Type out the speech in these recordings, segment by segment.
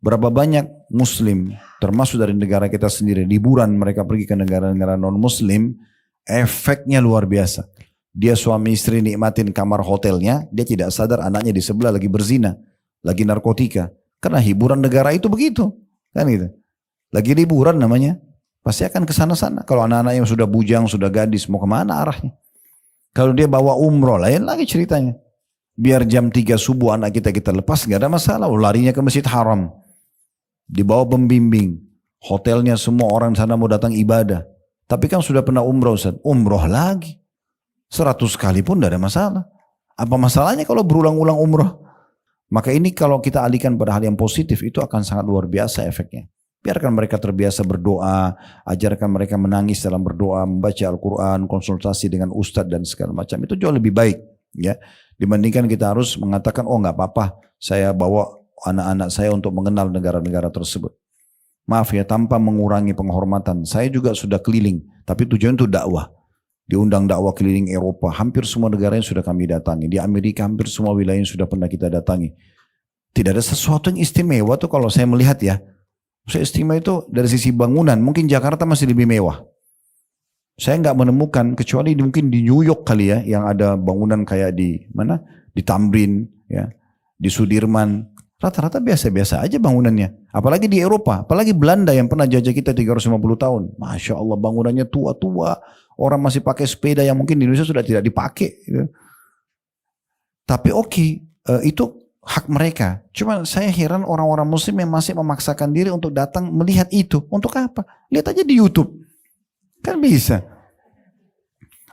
Berapa banyak muslim, termasuk dari negara kita sendiri, liburan mereka pergi ke negara-negara non-muslim, efeknya luar biasa. Dia suami istri nikmatin kamar hotelnya, dia tidak sadar anaknya di sebelah lagi berzina, lagi narkotika. Karena hiburan negara itu begitu, kan gitu. Lagi liburan namanya, pasti akan ke sana-sana. Kalau anak-anak yang sudah bujang, sudah gadis, mau kemana arahnya? Kalau dia bawa umroh, lain lagi ceritanya. Biar jam 3 subuh anak kita lepas, gak ada masalah. Larinya ke Masjid Haram. Dibawa pembimbing. Hotelnya semua orang sana mau datang ibadah. Tapi kan sudah pernah umroh Ustaz. Umroh lagi. 100 kali pun tidak ada masalah. Apa masalahnya kalau berulang-ulang umroh? Maka ini kalau kita alihkan pada hal yang positif, itu akan sangat luar biasa efeknya. Biarkan mereka terbiasa berdoa, ajarkan mereka menangis dalam berdoa, membaca Al-Quran, konsultasi dengan ustadz dan segala macam. Itu jauh lebih baik, ya, dibandingkan kita harus mengatakan, oh nggak apa-apa, saya bawa anak-anak saya untuk mengenal negara-negara tersebut. Maaf ya, tanpa mengurangi penghormatan, saya juga sudah keliling, tapi tujuan itu dakwah. Diundang dakwah keliling Eropa, hampir semua negara yang sudah kami datangi. Di Amerika hampir semua wilayah yang sudah pernah kita datangi. Tidak ada sesuatu yang istimewa tuh kalau saya melihat ya. Saya istimewa itu dari sisi bangunan, mungkin Jakarta masih lebih mewah. Saya nggak menemukan, kecuali mungkin di New York kali ya, yang ada bangunan kayak di mana, di Tamrin, ya, di Sudirman. Rata-rata biasa-biasa aja bangunannya. Apalagi di Eropa, apalagi Belanda yang pernah jajah kita 350 tahun. Masya Allah bangunannya tua-tua, orang masih pakai sepeda yang mungkin di Indonesia sudah tidak dipakai. Gitu. Tapi oke, itu hak mereka. Cuma saya heran orang-orang muslim yang masih memaksakan diri untuk datang melihat itu. Untuk apa? Lihat aja di YouTube. Kan bisa.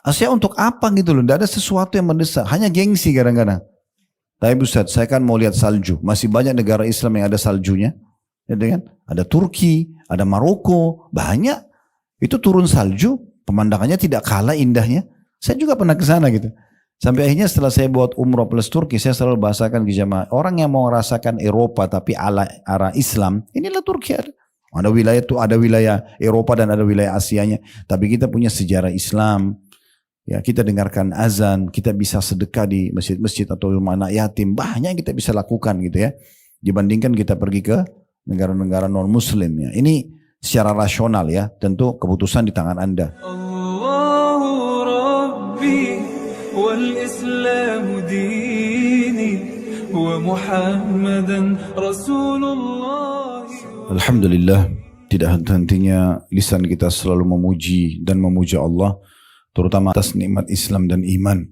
Asalnya untuk apa gitu loh. Tidak ada sesuatu yang mendesak. Hanya gengsi kadang-kadang. Tapi Ustaz, saya kan mau lihat salju. Masih banyak negara Islam yang ada saljunya. Ya, kan? Ada Turki, ada Maroko. Banyak. Itu turun salju. Pemandangannya tidak kalah indahnya. Saya juga pernah ke sana gitu. Sampai akhirnya setelah saya buat umroh plus Turki, saya selalu bahasakan ke jamaah, orang yang mau merasakan Eropa tapi ala arah Islam, inilah Turki ada. Ada wilayah itu, ada wilayah Eropa dan ada wilayah Asianya. Tapi kita punya sejarah Islam. Ya, kita dengarkan azan, kita bisa sedekah di masjid-masjid atau rumah anak yatim. Banyak yang kita bisa lakukan gitu ya. Dibandingkan kita pergi ke negara-negara non-muslim ya. Ini secara rasional ya, tentu keputusan di tangan Anda. Allahu Rabbi wal Islamu dini wa Muhammadan Rasulullah. Alhamdulillah, tidak henti-hentinya lisan kita selalu memuji dan memuja Allah, terutama atas nikmat Islam dan iman.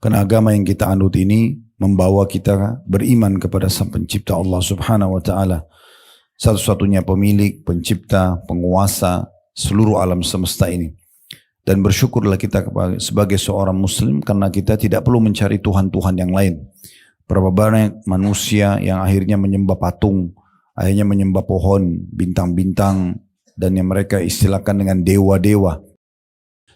Karena agama yang kita anut ini membawa kita beriman kepada Sang Pencipta Allah Subhanahu wa taala, satu-satunya pemilik, pencipta, penguasa seluruh alam semesta ini. Dan bersyukurlah kita sebagai seorang muslim karena kita tidak perlu mencari Tuhan-Tuhan yang lain. Berapa banyak manusia yang akhirnya menyembah patung, akhirnya menyembah pohon, bintang-bintang, dan yang mereka istilahkan dengan dewa-dewa.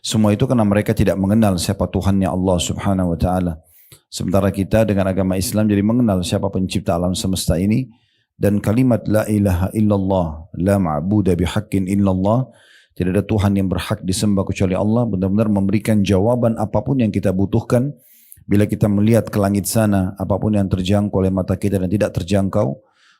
Semua itu karena mereka tidak mengenal siapa Tuhannya Allah Subhanahu wa taala. Sementara kita dengan agama Islam jadi mengenal siapa pencipta alam semesta ini, dan kalimat la ilaha illallah, la ma'budu bihaqqin illallah, tidak ada Tuhan yang berhak disembah kecuali Allah, benar-benar memberikan jawaban apapun yang kita butuhkan. Bila kita melihat ke langit sana, apapun yang terjangkau oleh mata kita dan tidak terjangkau,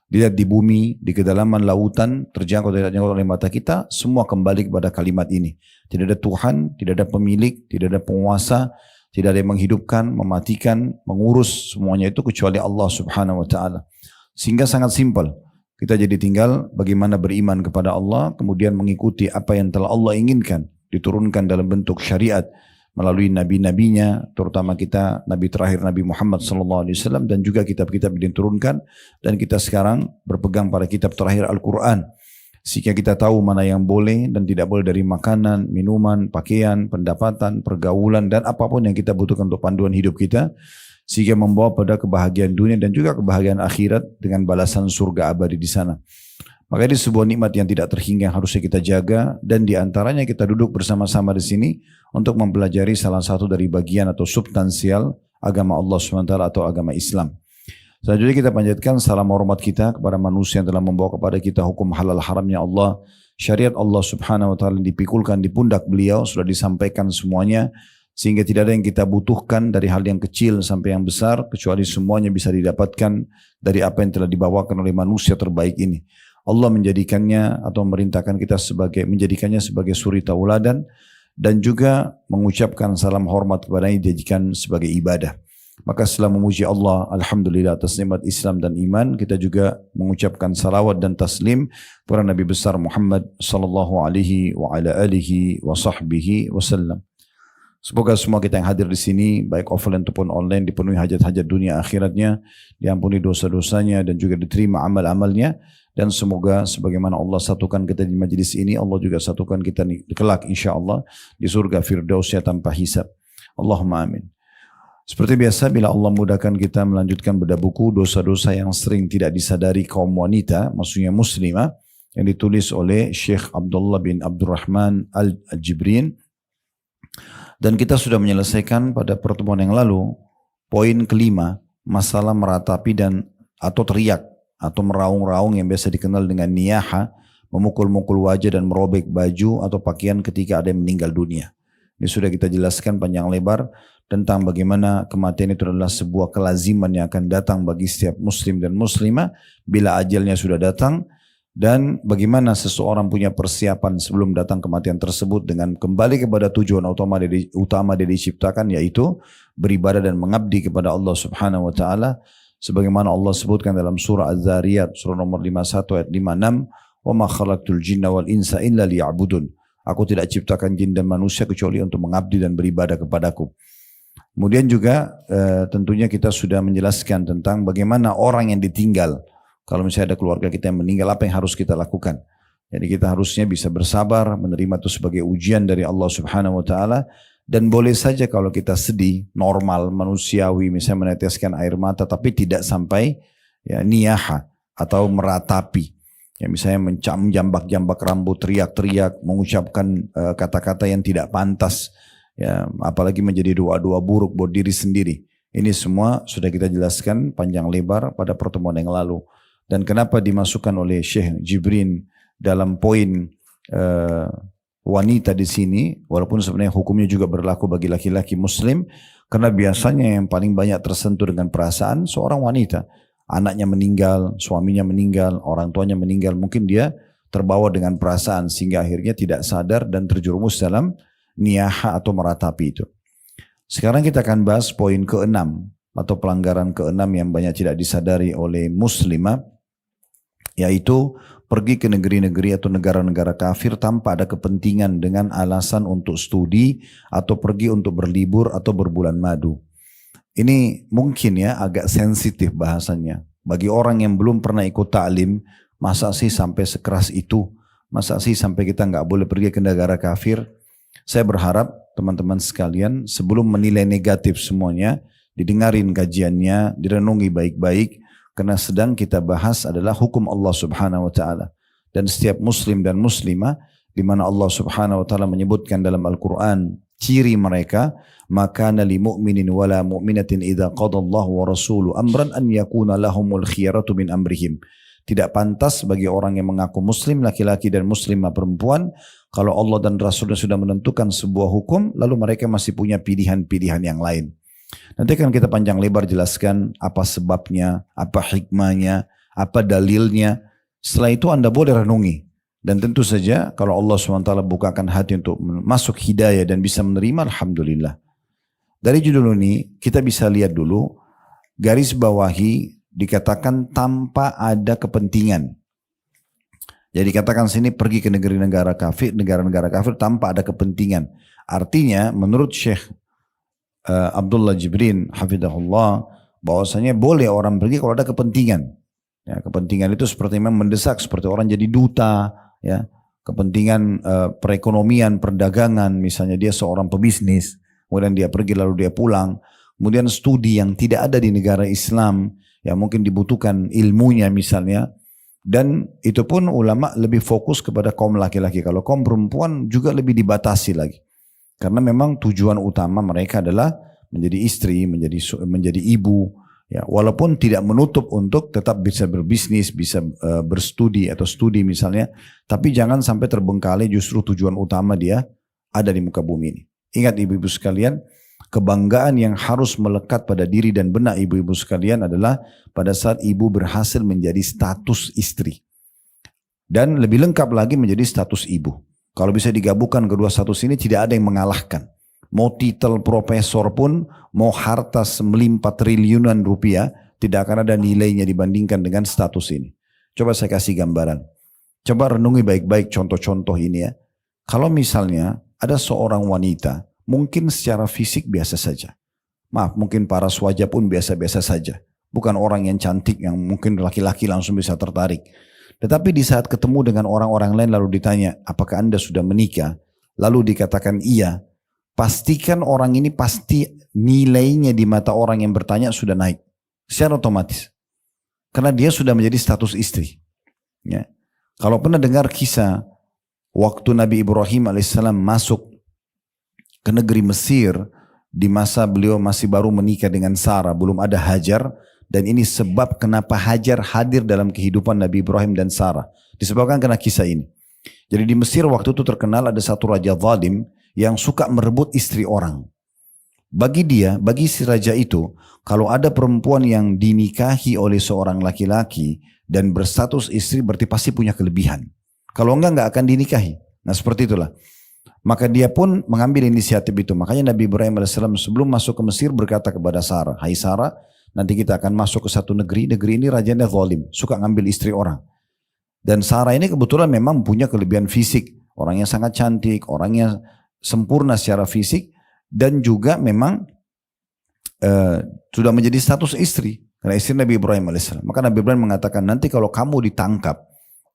dilihat di bumi, di kedalaman lautan, terjangkau tidak terjangkau oleh mata kita, semua kembali kepada kalimat ini. Tidak ada Tuhan, tidak ada pemilik, tidak ada penguasa, tidak ada yang menghidupkan, mematikan, mengurus, semuanya itu kecuali Allah Subhanahu wa taala. Sehingga sangat simpel. Kita jadi tinggal bagaimana beriman kepada Allah, kemudian mengikuti apa yang telah Allah inginkan, diturunkan dalam bentuk syariat melalui nabi-nabinya, terutama kita nabi terakhir Nabi Muhammad SAW, dan juga kitab-kitab yang diturunkan, dan kita sekarang berpegang pada kitab terakhir Al-Quran, sehingga kita tahu mana yang boleh dan tidak boleh dari makanan, minuman, pakaian, pendapatan, pergaulan, dan apapun yang kita butuhkan untuk panduan hidup kita, sehingga membawa pada kebahagiaan dunia dan juga kebahagiaan akhirat dengan balasan surga abadi di sana. Maka ini sebuah nikmat yang tidak terhingga yang harusnya kita jaga, dan diantaranya kita duduk bersama-sama di sini untuk mempelajari salah satu dari bagian atau substansial agama Allah SWT atau agama Islam. Selanjutnya kita panjatkan salam hormat kita kepada manusia yang telah membawa kepada kita hukum halal haramnya Allah, syariat Allah Subhanahu wa taala dipikulkan di pundak beliau, sudah disampaikan semuanya, Sehingga tidak ada yang kita butuhkan dari hal yang kecil sampai yang besar, kecuali semuanya bisa didapatkan dari apa yang telah dibawakan oleh manusia terbaik ini. Allah menjadikannya atau memerintahkan kita menjadikannya sebagai suri tauladan, dan juga mengucapkan salam hormat kepadanya dijadikan sebagai ibadah. Maka setelah memuji Allah, alhamdulillah atas nikmat Islam dan iman, kita juga mengucapkan salawat dan taslim kepada Nabi besar Muhammad sallallahu alaihi wa ala alihi wa sahbihi wasallam. Semoga semua kita yang hadir di sini, baik offline ataupun online, dipenuhi hajat-hajat dunia akhiratnya, diampuni dosa-dosanya dan juga diterima amal-amalnya. Dan semoga sebagaimana Allah satukan kita di majlis ini, Allah juga satukan kita kelak insyaAllah di surga Firdausnya tanpa hisab. Allahumma amin. Seperti biasa, bila Allah mudahkan kita melanjutkan bedah buku dosa-dosa yang sering tidak disadari kaum wanita, maksudnya muslimah, yang ditulis oleh Syekh Abdullah bin Abdurrahman Al-Jibrin. Dan kita sudah menyelesaikan pada pertemuan yang lalu poin kelima, masalah meratapi dan atau teriak atau meraung-raung yang biasa dikenal dengan niyaha, memukul-mukul wajah dan merobek baju atau pakaian ketika ada yang meninggal dunia. Ini sudah kita jelaskan panjang lebar tentang bagaimana kematian itu adalah sebuah kelaziman yang akan datang bagi setiap muslim dan muslimah bila ajalnya sudah datang, dan bagaimana seseorang punya persiapan sebelum datang kematian tersebut dengan kembali kepada tujuan utama dia diciptakan, yaitu beribadah dan mengabdi kepada Allah Subhanahu wa taala, sebagaimana Allah sebutkan dalam surah Az-Zariyat surah nomor 51 ayat 56, "Wa ma khalaqtul jinna wal insa illa liya'budun." Aku tidak ciptakan jin dan manusia kecuali untuk mengabdi dan beribadah kepadaku. Kemudian juga tentunya kita sudah menjelaskan tentang bagaimana orang yang ditinggal. Kalau misalnya ada keluarga kita yang meninggal, apa yang harus kita lakukan? Jadi kita harusnya bisa bersabar, menerima itu sebagai ujian dari Allah Subhanahu wa taala, dan boleh saja kalau kita sedih, normal, manusiawi, misalnya meneteskan air mata, tapi tidak sampai ya niyaha atau meratapi. Ya misalnya menjambak-jambak rambut, teriak-teriak, mengucapkan kata-kata yang tidak pantas, ya apalagi menjadi doa-doa buruk buat diri sendiri. Ini semua sudah kita jelaskan panjang lebar pada pertemuan yang lalu. Dan kenapa dimasukkan oleh Syekh Jibrin dalam poin wanita di sini, walaupun sebenarnya hukumnya juga berlaku bagi laki-laki muslim, karena biasanya yang paling banyak tersentuh dengan perasaan seorang wanita. Anaknya meninggal, suaminya meninggal, orang tuanya meninggal, mungkin dia terbawa dengan perasaan sehingga akhirnya tidak sadar dan terjerumus dalam niyaha atau meratapi itu. Sekarang kita akan bahas poin ke-6 atau pelanggaran ke-6 yang banyak tidak disadari oleh muslimah, yaitu pergi ke negeri-negeri atau negara-negara kafir tanpa ada kepentingan dengan alasan untuk studi atau pergi untuk berlibur atau berbulan madu. Ini mungkin ya agak sensitif bahasanya. Bagi orang yang belum pernah ikut ta'lim, masa sih sampai sekeras itu? Masa sih sampai kita nggak boleh pergi ke negara kafir? Saya berharap teman-teman sekalian sebelum menilai negatif semuanya, didengarin kajiannya, direnungi baik-baik, karena sedang kita bahas adalah hukum Allah Subhanahu wa taala. Dan setiap muslim dan muslimah di mana Allah Subhanahu wa taala menyebutkan dalam Al-Qur'an ciri mereka, maka li mu'minin wala mu'minatin idza qadallahu wa rasuluhu amran an yakuna lahumul khiyaratu min amrihim. Tidak pantas bagi orang yang mengaku muslim laki-laki dan muslimah perempuan kalau Allah dan Rasulnya sudah menentukan sebuah hukum lalu mereka masih punya pilihan-pilihan yang lain. Nanti akan kita panjang lebar jelaskan apa sebabnya, apa hikmahnya, apa dalilnya. Setelah itu Anda boleh renungi. Dan tentu saja kalau Allah SWT bukakan hati untuk masuk hidayah dan bisa menerima, alhamdulillah. Dari judul ini kita bisa lihat dulu, garis bawahi dikatakan tanpa ada kepentingan. Jadi katakan sini pergi ke negara-negara kafir tanpa ada kepentingan. Artinya menurut Syekh Abdullah Jibrin hafidhahullah, bahwasanya boleh orang pergi kalau ada kepentingan. Ya, kepentingan itu seperti memang mendesak, seperti orang jadi duta, ya, kepentingan perekonomian, perdagangan, misalnya dia seorang pebisnis, kemudian dia pergi lalu dia pulang, kemudian studi yang tidak ada di negara Islam, ya mungkin dibutuhkan ilmunya misalnya, dan itu pun ulama lebih fokus kepada kaum laki-laki. Kalau kaum perempuan juga lebih dibatasi lagi. Karena memang tujuan utama mereka adalah menjadi istri, menjadi ibu, ya, walaupun tidak menutup untuk tetap bisa berbisnis, bisa berstudi atau studi misalnya, tapi jangan sampai terbengkalai justru tujuan utama dia ada di muka bumi ini. Ingat ibu-ibu sekalian, kebanggaan yang harus melekat pada diri dan benak ibu-ibu sekalian adalah pada saat ibu berhasil menjadi status istri. Dan lebih lengkap lagi menjadi status ibu. Kalau bisa digabungkan kedua status ini tidak ada yang mengalahkan. Mau titel profesor pun, mau harta melimpa triliunan rupiah, tidak akan ada nilainya dibandingkan dengan status ini. Coba saya kasih gambaran. Coba renungi baik-baik contoh-contoh ini ya. Kalau misalnya ada seorang wanita, mungkin secara fisik biasa saja. Maaf, mungkin paras wajah pun biasa-biasa saja. Bukan orang yang cantik, yang mungkin laki-laki langsung bisa tertarik. Tetapi di saat ketemu dengan orang-orang lain lalu ditanya, apakah Anda sudah menikah? Lalu dikatakan iya. Pastikan orang ini pasti nilainya di mata orang yang bertanya sudah naik. Secara otomatis. Karena dia sudah menjadi status istri. Ya. Kalau pernah dengar kisah waktu Nabi Ibrahim alaihissalam masuk ke negeri Mesir di masa beliau masih baru menikah dengan Sarah, belum ada Hajar. Dan ini sebab kenapa Hajar hadir dalam kehidupan Nabi Ibrahim dan Sarah. Disebabkan karena kisah ini. Jadi di Mesir waktu itu terkenal ada satu raja zalim yang suka merebut istri orang. Bagi dia, bagi si raja itu, kalau ada perempuan yang dinikahi oleh seorang laki-laki dan berstatus istri berarti pasti punya kelebihan. Kalau enggak akan dinikahi. Nah seperti itulah. Maka dia pun mengambil inisiatif itu. Makanya Nabi Ibrahim AS sebelum masuk ke Mesir berkata kepada Sarah, hai Sarah, nanti kita akan masuk ke satu negeri ini rajanya zalim, suka ngambil istri orang. Dan Sarah ini kebetulan memang punya kelebihan fisik. Orangnya sangat cantik, orangnya sempurna secara fisik. Dan juga memang sudah menjadi status istri. Karena istri Nabi Ibrahim AS. Maka Nabi Ibrahim mengatakan, nanti kalau kamu ditangkap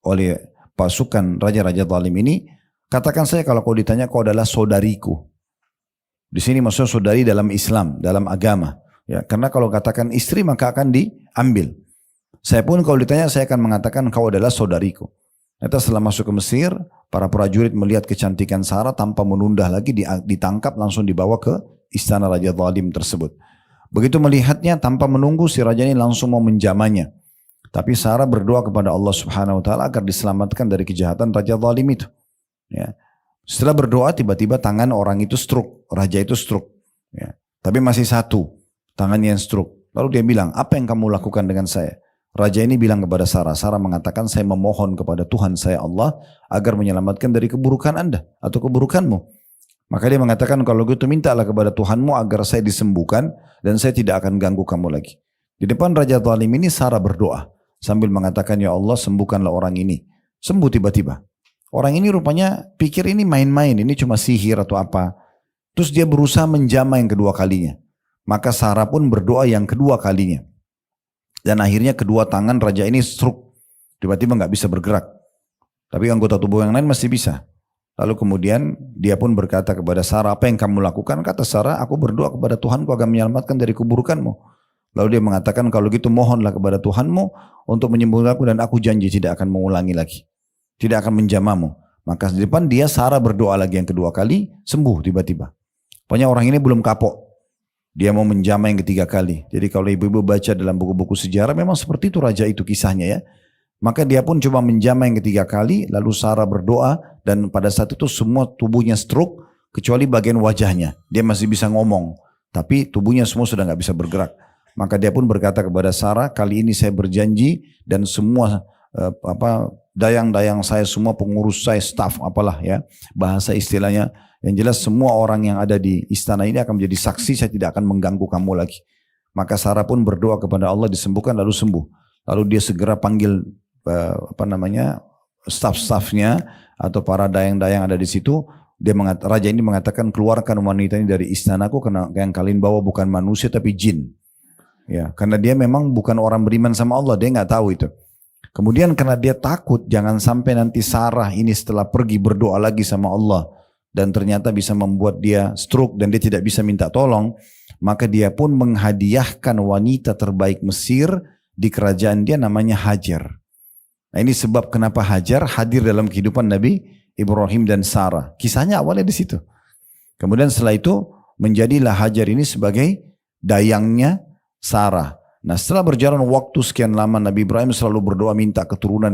oleh pasukan raja-raja zalim ini, katakan saya kalau kau ditanya kau adalah saudariku. Di sini maksudnya saudari dalam Islam, dalam agama. Ya, karena kalau katakan istri maka akan diambil. Saya pun kalau ditanya saya akan mengatakan kau adalah saudariku. Ternyata setelah masuk ke Mesir, para prajurit melihat kecantikan Sarah tanpa menunda lagi ditangkap langsung dibawa ke istana Raja Zalim tersebut. Begitu melihatnya tanpa menunggu si raja ini langsung mau menjamahnya. Tapi Sarah berdoa kepada Allah Subhanahu Wa Taala agar diselamatkan dari kejahatan Raja Zalim itu. Ya. Setelah berdoa tiba-tiba tangan orang itu stroke, raja itu stroke. Ya. Tapi masih satu. Tangannya yang stroke. Lalu dia bilang, apa yang kamu lakukan dengan saya? Raja ini bilang kepada Sarah. Sarah mengatakan, saya memohon kepada Tuhan saya Allah agar menyelamatkan dari keburukan Anda atau keburukanmu. Maka dia mengatakan, kalau gitu mintalah kepada Tuhanmu agar saya disembuhkan dan saya tidak akan ganggu kamu lagi. Di depan Raja Zalim ini Sarah berdoa sambil mengatakan, ya Allah sembuhkanlah orang ini. Sembuh tiba-tiba. Orang ini rupanya pikir ini main-main, ini cuma sihir atau apa. Terus dia berusaha menjamah yang kedua kalinya. Maka Sarah pun berdoa yang kedua kalinya. Dan akhirnya kedua tangan raja ini stroke. Tiba-tiba nggak bisa bergerak. Tapi anggota tubuh yang lain masih bisa. Lalu kemudian dia pun berkata kepada Sarah, apa yang kamu lakukan? Kata Sarah, aku berdoa kepada Tuhanku agar menyelamatkan dari keburukanmu. Lalu dia mengatakan, kalau gitu mohonlah kepada Tuhanmu untuk menyembuhkan aku dan aku janji tidak akan mengulangi lagi. Tidak akan menjamahmu. Maka di depan dia Sarah berdoa lagi yang kedua kali, sembuh tiba-tiba. Pokoknya orang ini belum kapok. Dia mau menjamah yang ketiga kali. Jadi kalau ibu-ibu baca dalam buku-buku sejarah memang seperti itu raja itu kisahnya ya. Maka dia pun coba menjamah yang ketiga kali. Lalu Sarah berdoa dan pada saat itu semua tubuhnya stroke kecuali bagian wajahnya. Dia masih bisa ngomong. Tapi tubuhnya semua sudah gak bisa bergerak. Maka dia pun berkata kepada Sarah, kali ini saya berjanji dan semua dayang-dayang saya, semua pengurus saya, staff apalah ya. Bahasa istilahnya. Yang jelas semua orang yang ada di istana ini akan menjadi saksi, saya tidak akan mengganggu kamu lagi. Maka Sarah pun berdoa kepada Allah disembuhkan lalu sembuh. Lalu dia segera panggil staff-staffnya atau para dayang-dayang ada di situ. Raja ini mengatakan keluarkan wanita ini dari istanaku karena yang kalian bawa bukan manusia tapi jin. Ya, karena dia memang bukan orang beriman sama Allah, dia nggak tahu itu. Kemudian karena dia takut jangan sampai nanti Sarah ini setelah pergi berdoa lagi sama Allah dan ternyata bisa membuat dia stroke dan dia tidak bisa minta tolong, maka dia pun menghadiahkan wanita terbaik Mesir di kerajaan dia namanya Hajar. Nah ini sebab kenapa Hajar hadir dalam kehidupan Nabi Ibrahim dan Sarah. Kisahnya awalnya di situ. Kemudian setelah itu menjadilah Hajar ini sebagai dayangnya Sarah. Nah setelah berjalan waktu sekian lama Nabi Ibrahim selalu berdoa minta keturunan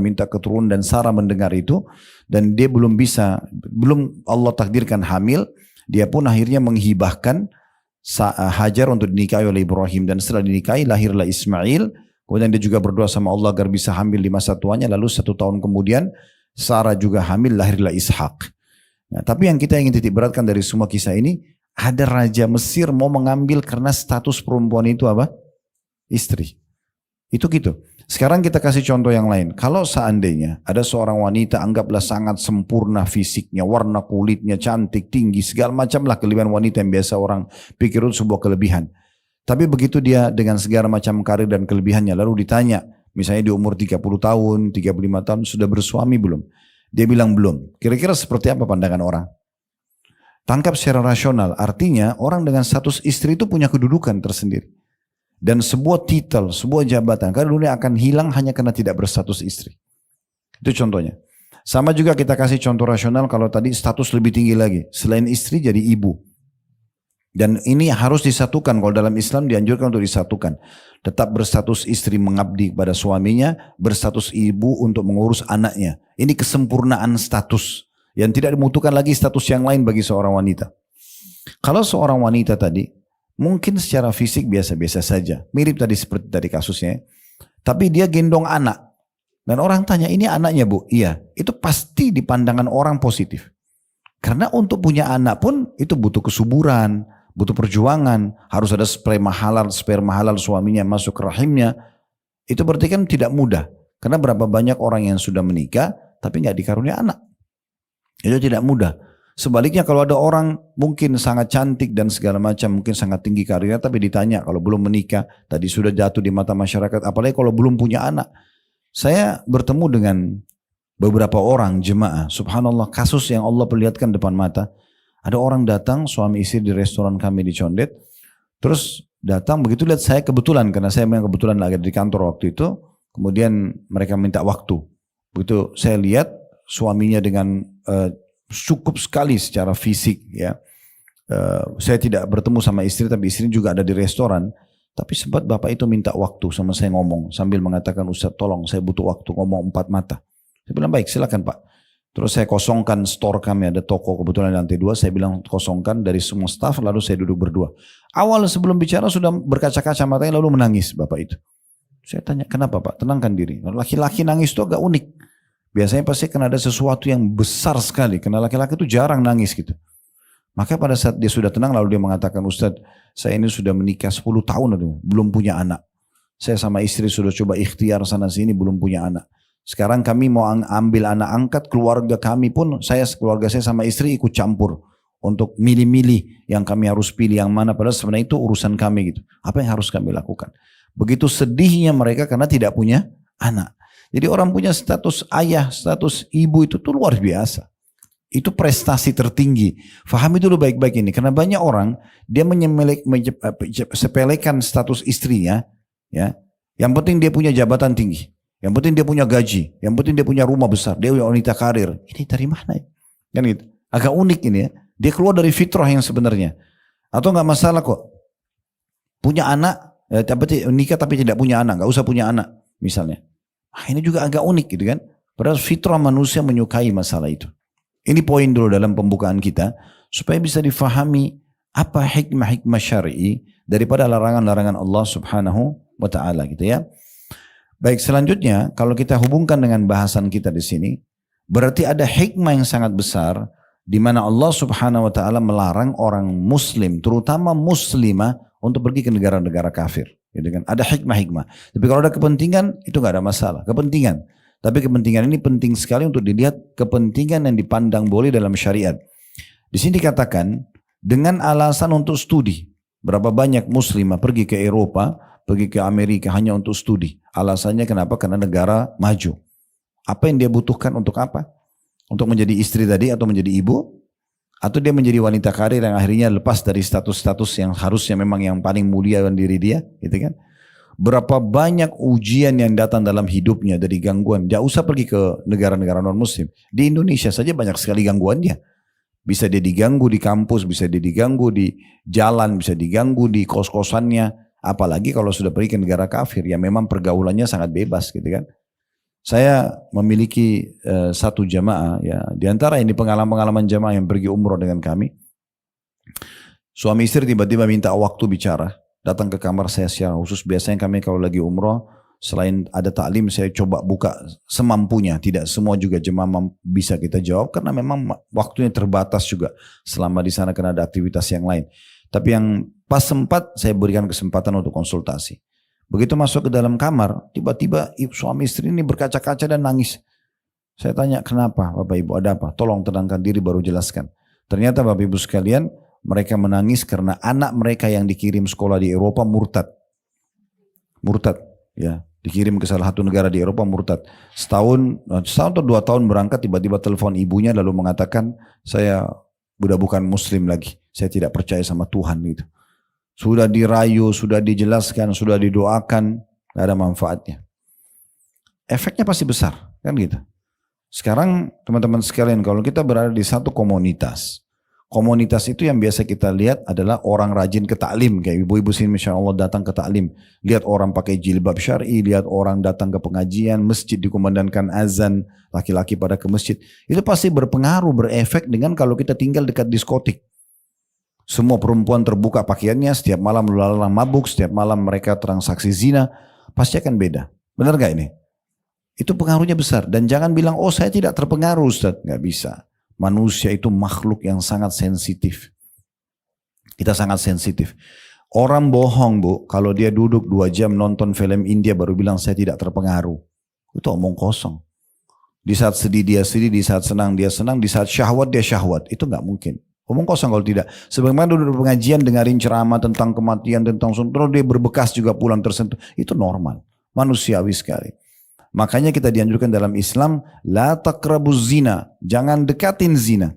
dan Sarah mendengar itu dan dia belum Allah takdirkan hamil Dia pun akhirnya menghibahkan Hajar untuk dinikahi oleh Ibrahim, dan setelah dinikahi lahirlah Ismail. Kemudian dia juga berdoa sama Allah agar bisa hamil di masa tuanya. Lalu 1 tahun kemudian Sarah juga hamil, lahirlah Ishak. Nah, tapi yang kita ingin titik beratkan dari semua kisah ini, ada raja Mesir mau mengambil karena status perempuan itu apa? Istri. Itu gitu. Sekarang kita kasih contoh yang lain. Kalau seandainya ada seorang wanita, anggaplah sangat sempurna fisiknya, warna kulitnya cantik, tinggi, segala macam lah kelebihan wanita yang biasa orang pikir itu sebuah kelebihan. Tapi begitu dia dengan segala macam karir dan kelebihannya, lalu ditanya, misalnya di umur 30 tahun, 35 tahun, sudah bersuami belum? Dia bilang belum. Kira-kira seperti apa pandangan orang? Tangkap secara rasional, artinya orang dengan status istri itu punya kedudukan tersendiri. Dan sebuah titel, sebuah jabatan, karena dunia akan hilang hanya karena tidak berstatus istri. Itu contohnya. Sama juga kita kasih contoh rasional, kalau tadi status lebih tinggi lagi. Selain istri jadi ibu. Dan ini harus disatukan, kalau dalam Islam dianjurkan untuk disatukan. Tetap berstatus istri mengabdi kepada suaminya, berstatus ibu untuk mengurus anaknya. Ini kesempurnaan status. Yang tidak membutuhkan lagi status yang lain bagi seorang wanita. Kalau seorang wanita tadi, mungkin secara fisik biasa-biasa saja. Mirip tadi seperti tadi kasusnya. Tapi dia gendong anak. Dan orang tanya, ini anaknya bu? Iya. Itu pasti di pandangan orang positif. Karena untuk punya anak pun itu butuh kesuburan, butuh perjuangan. Harus ada sperma halal suaminya masuk ke rahimnya. Itu berarti kan tidak mudah. Karena berapa banyak orang yang sudah menikah tapi nggak dikarunia anak. Itu tidak mudah. Sebaliknya kalau ada orang mungkin sangat cantik dan segala macam, mungkin sangat tinggi karirnya, tapi ditanya kalau belum menikah, tadi sudah jatuh di mata masyarakat, apalagi kalau belum punya anak. Saya bertemu dengan beberapa orang jemaah, subhanallah, kasus yang Allah perlihatkan depan mata. Ada orang datang, suami istri di restoran kami di Condet, terus datang, begitu lihat saya kebetulan, karena saya memang kebetulan lagi di kantor waktu itu, kemudian mereka minta waktu. Begitu saya lihat suaminya dengan cukup sekali secara fisik ya. Saya tidak bertemu sama istri, tapi istri juga ada di restoran. Tapi sempat bapak itu minta waktu sama saya ngomong sambil mengatakan, Ustaz tolong saya butuh waktu ngomong 4 mata. Saya bilang baik silakan pak. Terus saya kosongkan store kami, ada toko kebetulan di lantai 2, saya bilang kosongkan dari semua staff, lalu saya duduk berdua. Awal sebelum bicara sudah berkaca-kaca matanya lalu menangis bapak itu. Saya tanya kenapa pak? Tenangkan diri. Laki-laki nangis itu agak unik. Biasanya pasti kan ada sesuatu yang besar sekali. Karena laki-laki itu jarang nangis gitu. Maka pada saat dia sudah tenang lalu dia mengatakan, Ustadz saya ini sudah menikah 10 tahun belum punya anak. Saya sama istri sudah coba ikhtiar sana sini belum punya anak. Sekarang kami mau ambil anak angkat, keluarga kami pun, keluarga saya sama istri ikut campur. Untuk milih-milih yang kami harus pilih yang mana. Padahal sebenarnya itu urusan kami gitu. Apa yang harus kami lakukan? Begitu sedihnya mereka karena tidak punya anak. Jadi orang punya status ayah, status ibu itu tuh luar biasa. Itu prestasi tertinggi. Fahami dulu baik-baik ini. Karena banyak orang, dia sepelekan status istrinya. Ya. Yang penting dia punya jabatan tinggi. Yang penting dia punya gaji. Yang penting dia punya rumah besar. Dia punya wanita karir. Ini dari mana ya? Kan gitu. Agak unik ini ya. Dia keluar dari fitrah yang sebenarnya. Atau gak masalah kok. Punya anak, nikah tapi tidak punya anak. Gak usah punya anak misalnya. Ini juga agak unik gitu kan. Padahal fitrah manusia menyukai masalah itu. Ini poin dulu dalam pembukaan kita. Supaya bisa difahami apa hikmah-hikmah syar'i daripada larangan-larangan Allah subhanahu wa ta'ala gitu ya. Baik, selanjutnya kalau kita hubungkan dengan bahasan kita di sini. Berarti ada hikmah yang sangat besar. Di mana Allah subhanahu wa ta'ala melarang orang muslim, terutama muslimah, untuk pergi ke negara-negara kafir. Gitu kan? Ada hikmah-hikmah. Tapi kalau ada kepentingan, itu gak ada masalah. Kepentingan. Tapi kepentingan ini penting sekali untuk dilihat kepentingan yang dipandang boleh dalam syariat. Di sini dikatakan, dengan alasan untuk studi. Berapa banyak muslimah pergi ke Eropa, pergi ke Amerika hanya untuk studi. Alasannya kenapa? Karena negara maju. Apa yang dia butuhkan untuk apa? Untuk menjadi istri tadi atau menjadi ibu? Atau dia menjadi wanita karir yang akhirnya lepas dari status-status yang harusnya memang yang paling mulia dalam diri dia, gitu kan? Berapa banyak ujian yang datang dalam hidupnya dari gangguan. Jangan usah pergi ke negara-negara non-muslim. Di Indonesia saja banyak sekali gangguannya. Bisa dia diganggu di kampus, bisa dia diganggu di jalan, bisa diganggu di kos-kosannya. Apalagi kalau sudah pergi ke negara kafir yang memang pergaulannya sangat bebas, gitu kan? Saya memiliki satu jamaah, ya, di antara ini pengalaman-pengalaman jamaah yang pergi umroh dengan kami. Suami istri tiba-tiba minta waktu bicara, datang ke kamar saya secara khusus. Biasanya kami kalau lagi umroh, selain ada taklim, saya coba buka semampunya. Tidak semua juga jemaah bisa kita jawab, karena memang waktunya terbatas juga. Selama di sana karena ada aktivitas yang lain. Tapi yang pas sempat, saya berikan kesempatan untuk konsultasi. Begitu masuk ke dalam kamar, tiba-tiba suami istri ini berkaca-kaca dan nangis. Saya tanya, kenapa Bapak Ibu, ada apa? Tolong tenangkan diri baru jelaskan. Ternyata Bapak Ibu sekalian, mereka menangis karena anak mereka yang dikirim sekolah di Eropa murtad. Murtad, ya. Dikirim ke salah satu negara di Eropa murtad. Setahun atau 2 tahun berangkat, tiba-tiba telepon ibunya lalu mengatakan, saya udah bukan muslim lagi. Saya tidak percaya sama Tuhan gitu. Sudah dirayu, sudah dijelaskan, sudah didoakan, gak ada manfaatnya. Efeknya pasti besar, kan gitu. Sekarang teman-teman sekalian, kalau kita berada di satu komunitas, komunitas itu yang biasa kita lihat adalah orang rajin ke taklim, kayak ibu-ibu sini Masya Allah datang ke taklim, lihat orang pakai jilbab syar'i, lihat orang datang ke pengajian, masjid dikumandangkan azan, laki-laki pada ke masjid, itu pasti berpengaruh, berefek dengan kalau kita tinggal dekat diskotik. Semua perempuan terbuka pakaiannya, setiap malam lalang mabuk, setiap malam mereka transaksi zina, pasti akan beda. Benar gak ini? Itu pengaruhnya besar. Dan jangan bilang, oh saya tidak terpengaruh Ustaz. Gak bisa. Manusia itu makhluk yang sangat sensitif. Kita sangat sensitif. Orang bohong Bu, kalau dia duduk 2 jam nonton film India baru bilang saya tidak terpengaruh. Itu omong kosong. Di saat sedih dia sedih, di saat senang dia senang, di saat syahwat dia syahwat. Itu gak mungkin. Omong kosong kalau tidak. Sebagaimana duduk pengajian dengarin ceramah tentang kematian, tentang terus dia berbekas juga pulang tersentuh. Itu normal. Manusiawi sekali. Makanya kita dianjurkan dalam Islam, la taqrabuz zina, jangan dekatin zina.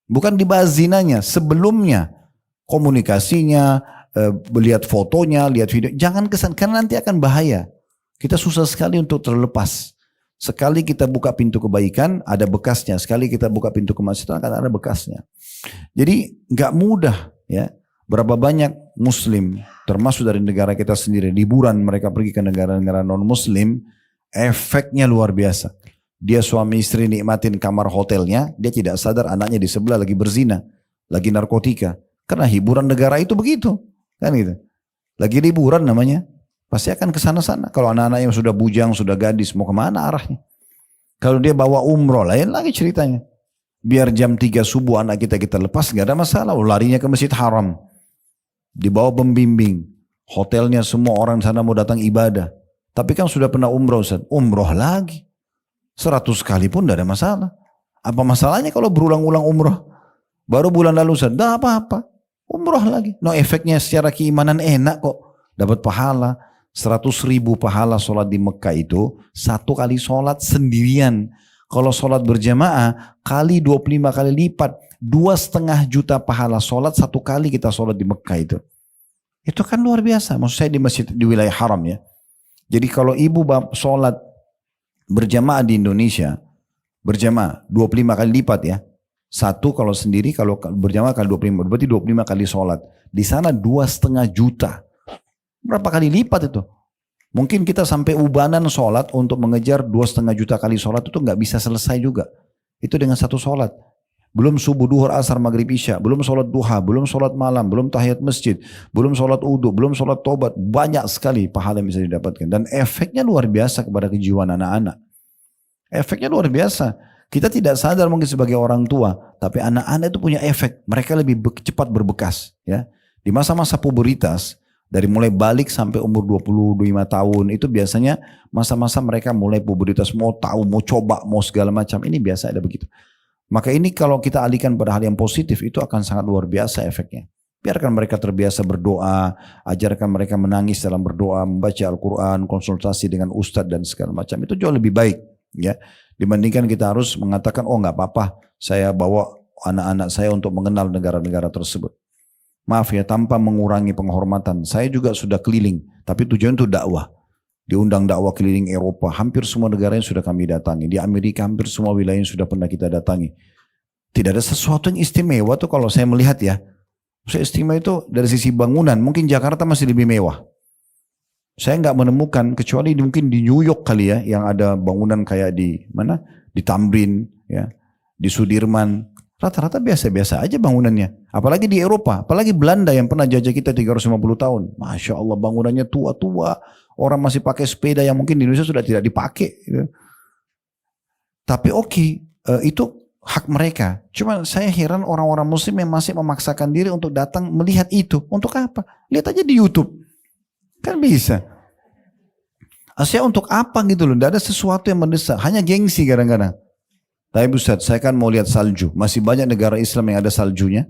Bukan dibahas zinanya, sebelumnya komunikasinya, lihat fotonya, lihat video, jangan kesan, karena nanti akan bahaya. Kita susah sekali untuk terlepas. Sekali kita buka pintu kebaikan, ada bekasnya. Sekali kita buka pintu kemaksiatan, akan ada bekasnya. Jadi nggak mudah ya. Berapa banyak Muslim, termasuk dari negara kita sendiri, liburan mereka pergi ke negara-negara non-Muslim. Efeknya luar biasa. Dia suami istri nikmatin kamar hotelnya, dia tidak sadar anaknya di sebelah lagi berzina, lagi narkotika. Karena hiburan negara itu begitu, kan gitu. Lagi liburan namanya, pasti akan ke sana-sana. Kalau anak-anak yang sudah bujang, sudah gadis, mau kemana arahnya? Kalau dia bawa umroh, lain lagi ceritanya. Biar jam 3 subuh anak kita lepas, gak ada masalah. Larinya ke Masjid Haram, dibawa pembimbing, hotelnya semua orang sana mau datang ibadah. Tapi kan sudah pernah umroh Ustaz, umroh lagi. 100 kali pun tidak ada masalah. Apa masalahnya kalau berulang-ulang umroh? Baru bulan lalu Ustaz, dah apa-apa. Umroh lagi. No, efeknya secara keimanan enak kok. Dapat pahala. 100.000 pahala sholat di Mekah itu, 1 kali sholat sendirian. Kalau sholat berjamaah, kali 25 kali lipat. 2,5 juta pahala sholat 1 kali kita sholat di Mekah itu. Itu kan luar biasa. Maksud saya di masjid di wilayah haram ya. Jadi kalau ibu sholat berjamaah di Indonesia, berjamaah 25 kali lipat ya. 1 kalau sendiri, kalau berjamaah kali 25, berarti 25 kali sholat. Di sana 2,5 juta. Berapa kali lipat itu? Mungkin kita sampai ubanan sholat untuk mengejar 2,5 juta kali sholat itu nggak bisa selesai juga. Itu dengan 1 sholat. Belum subuh, duhur, asar, maghrib, isya, belum sholat duha, belum sholat malam, belum tahiyat masjid, belum sholat udhu, belum sholat tobat. Banyak sekali pahala yang bisa didapatkan. Dan efeknya luar biasa kepada kejiwaan anak-anak. Efeknya luar biasa. Kita tidak sadar mungkin sebagai orang tua, tapi anak-anak itu punya efek. Mereka lebih cepat berbekas. Ya. Di masa-masa pubertas, dari mulai balik sampai umur 25 tahun, itu biasanya masa-masa mereka mulai pubertas, mau tahu, mau coba, mau segala macam. Ini biasa ada begitu. Maka ini kalau kita alihkan pada hal yang positif, itu akan sangat luar biasa efeknya. Biarkan mereka terbiasa berdoa, ajarkan mereka menangis dalam berdoa, membaca Al-Quran, konsultasi dengan ustadz dan segala macam. Itu jauh lebih baik ya, dibandingkan kita harus mengatakan, oh nggak apa-apa, saya bawa anak-anak saya untuk mengenal negara-negara tersebut. Maaf ya, tanpa mengurangi penghormatan, saya juga sudah keliling, tapi tujuan itu dakwah. Diundang dakwah keliling Eropa, hampir semua negara yang sudah kami datangi. Di Amerika hampir semua wilayah yang sudah pernah kita datangi. Tidak ada sesuatu yang istimewa tuh kalau saya melihat ya. Saya istimewa itu dari sisi bangunan, mungkin Jakarta masih lebih mewah. Saya nggak menemukan, kecuali mungkin di New York kali ya, yang ada bangunan kayak di mana? Di Tamrin, ya, di Sudirman. Rata-rata biasa-biasa aja bangunannya. Apalagi di Eropa, apalagi Belanda yang pernah jajah kita 350 tahun. Masya Allah bangunannya tua-tua. Orang masih pakai sepeda yang mungkin di Indonesia sudah tidak dipakai. Gitu. Tapi itu hak mereka. Cuma saya heran orang-orang muslim yang masih memaksakan diri untuk datang melihat itu. Untuk apa? Lihat aja di YouTube. Kan bisa. Asyik untuk apa gitu loh. Tidak ada sesuatu yang mendesak. Hanya gengsi kadang-kadang. Tapi Ustaz, saya kan mau lihat salju. Masih banyak negara Islam yang ada saljunya.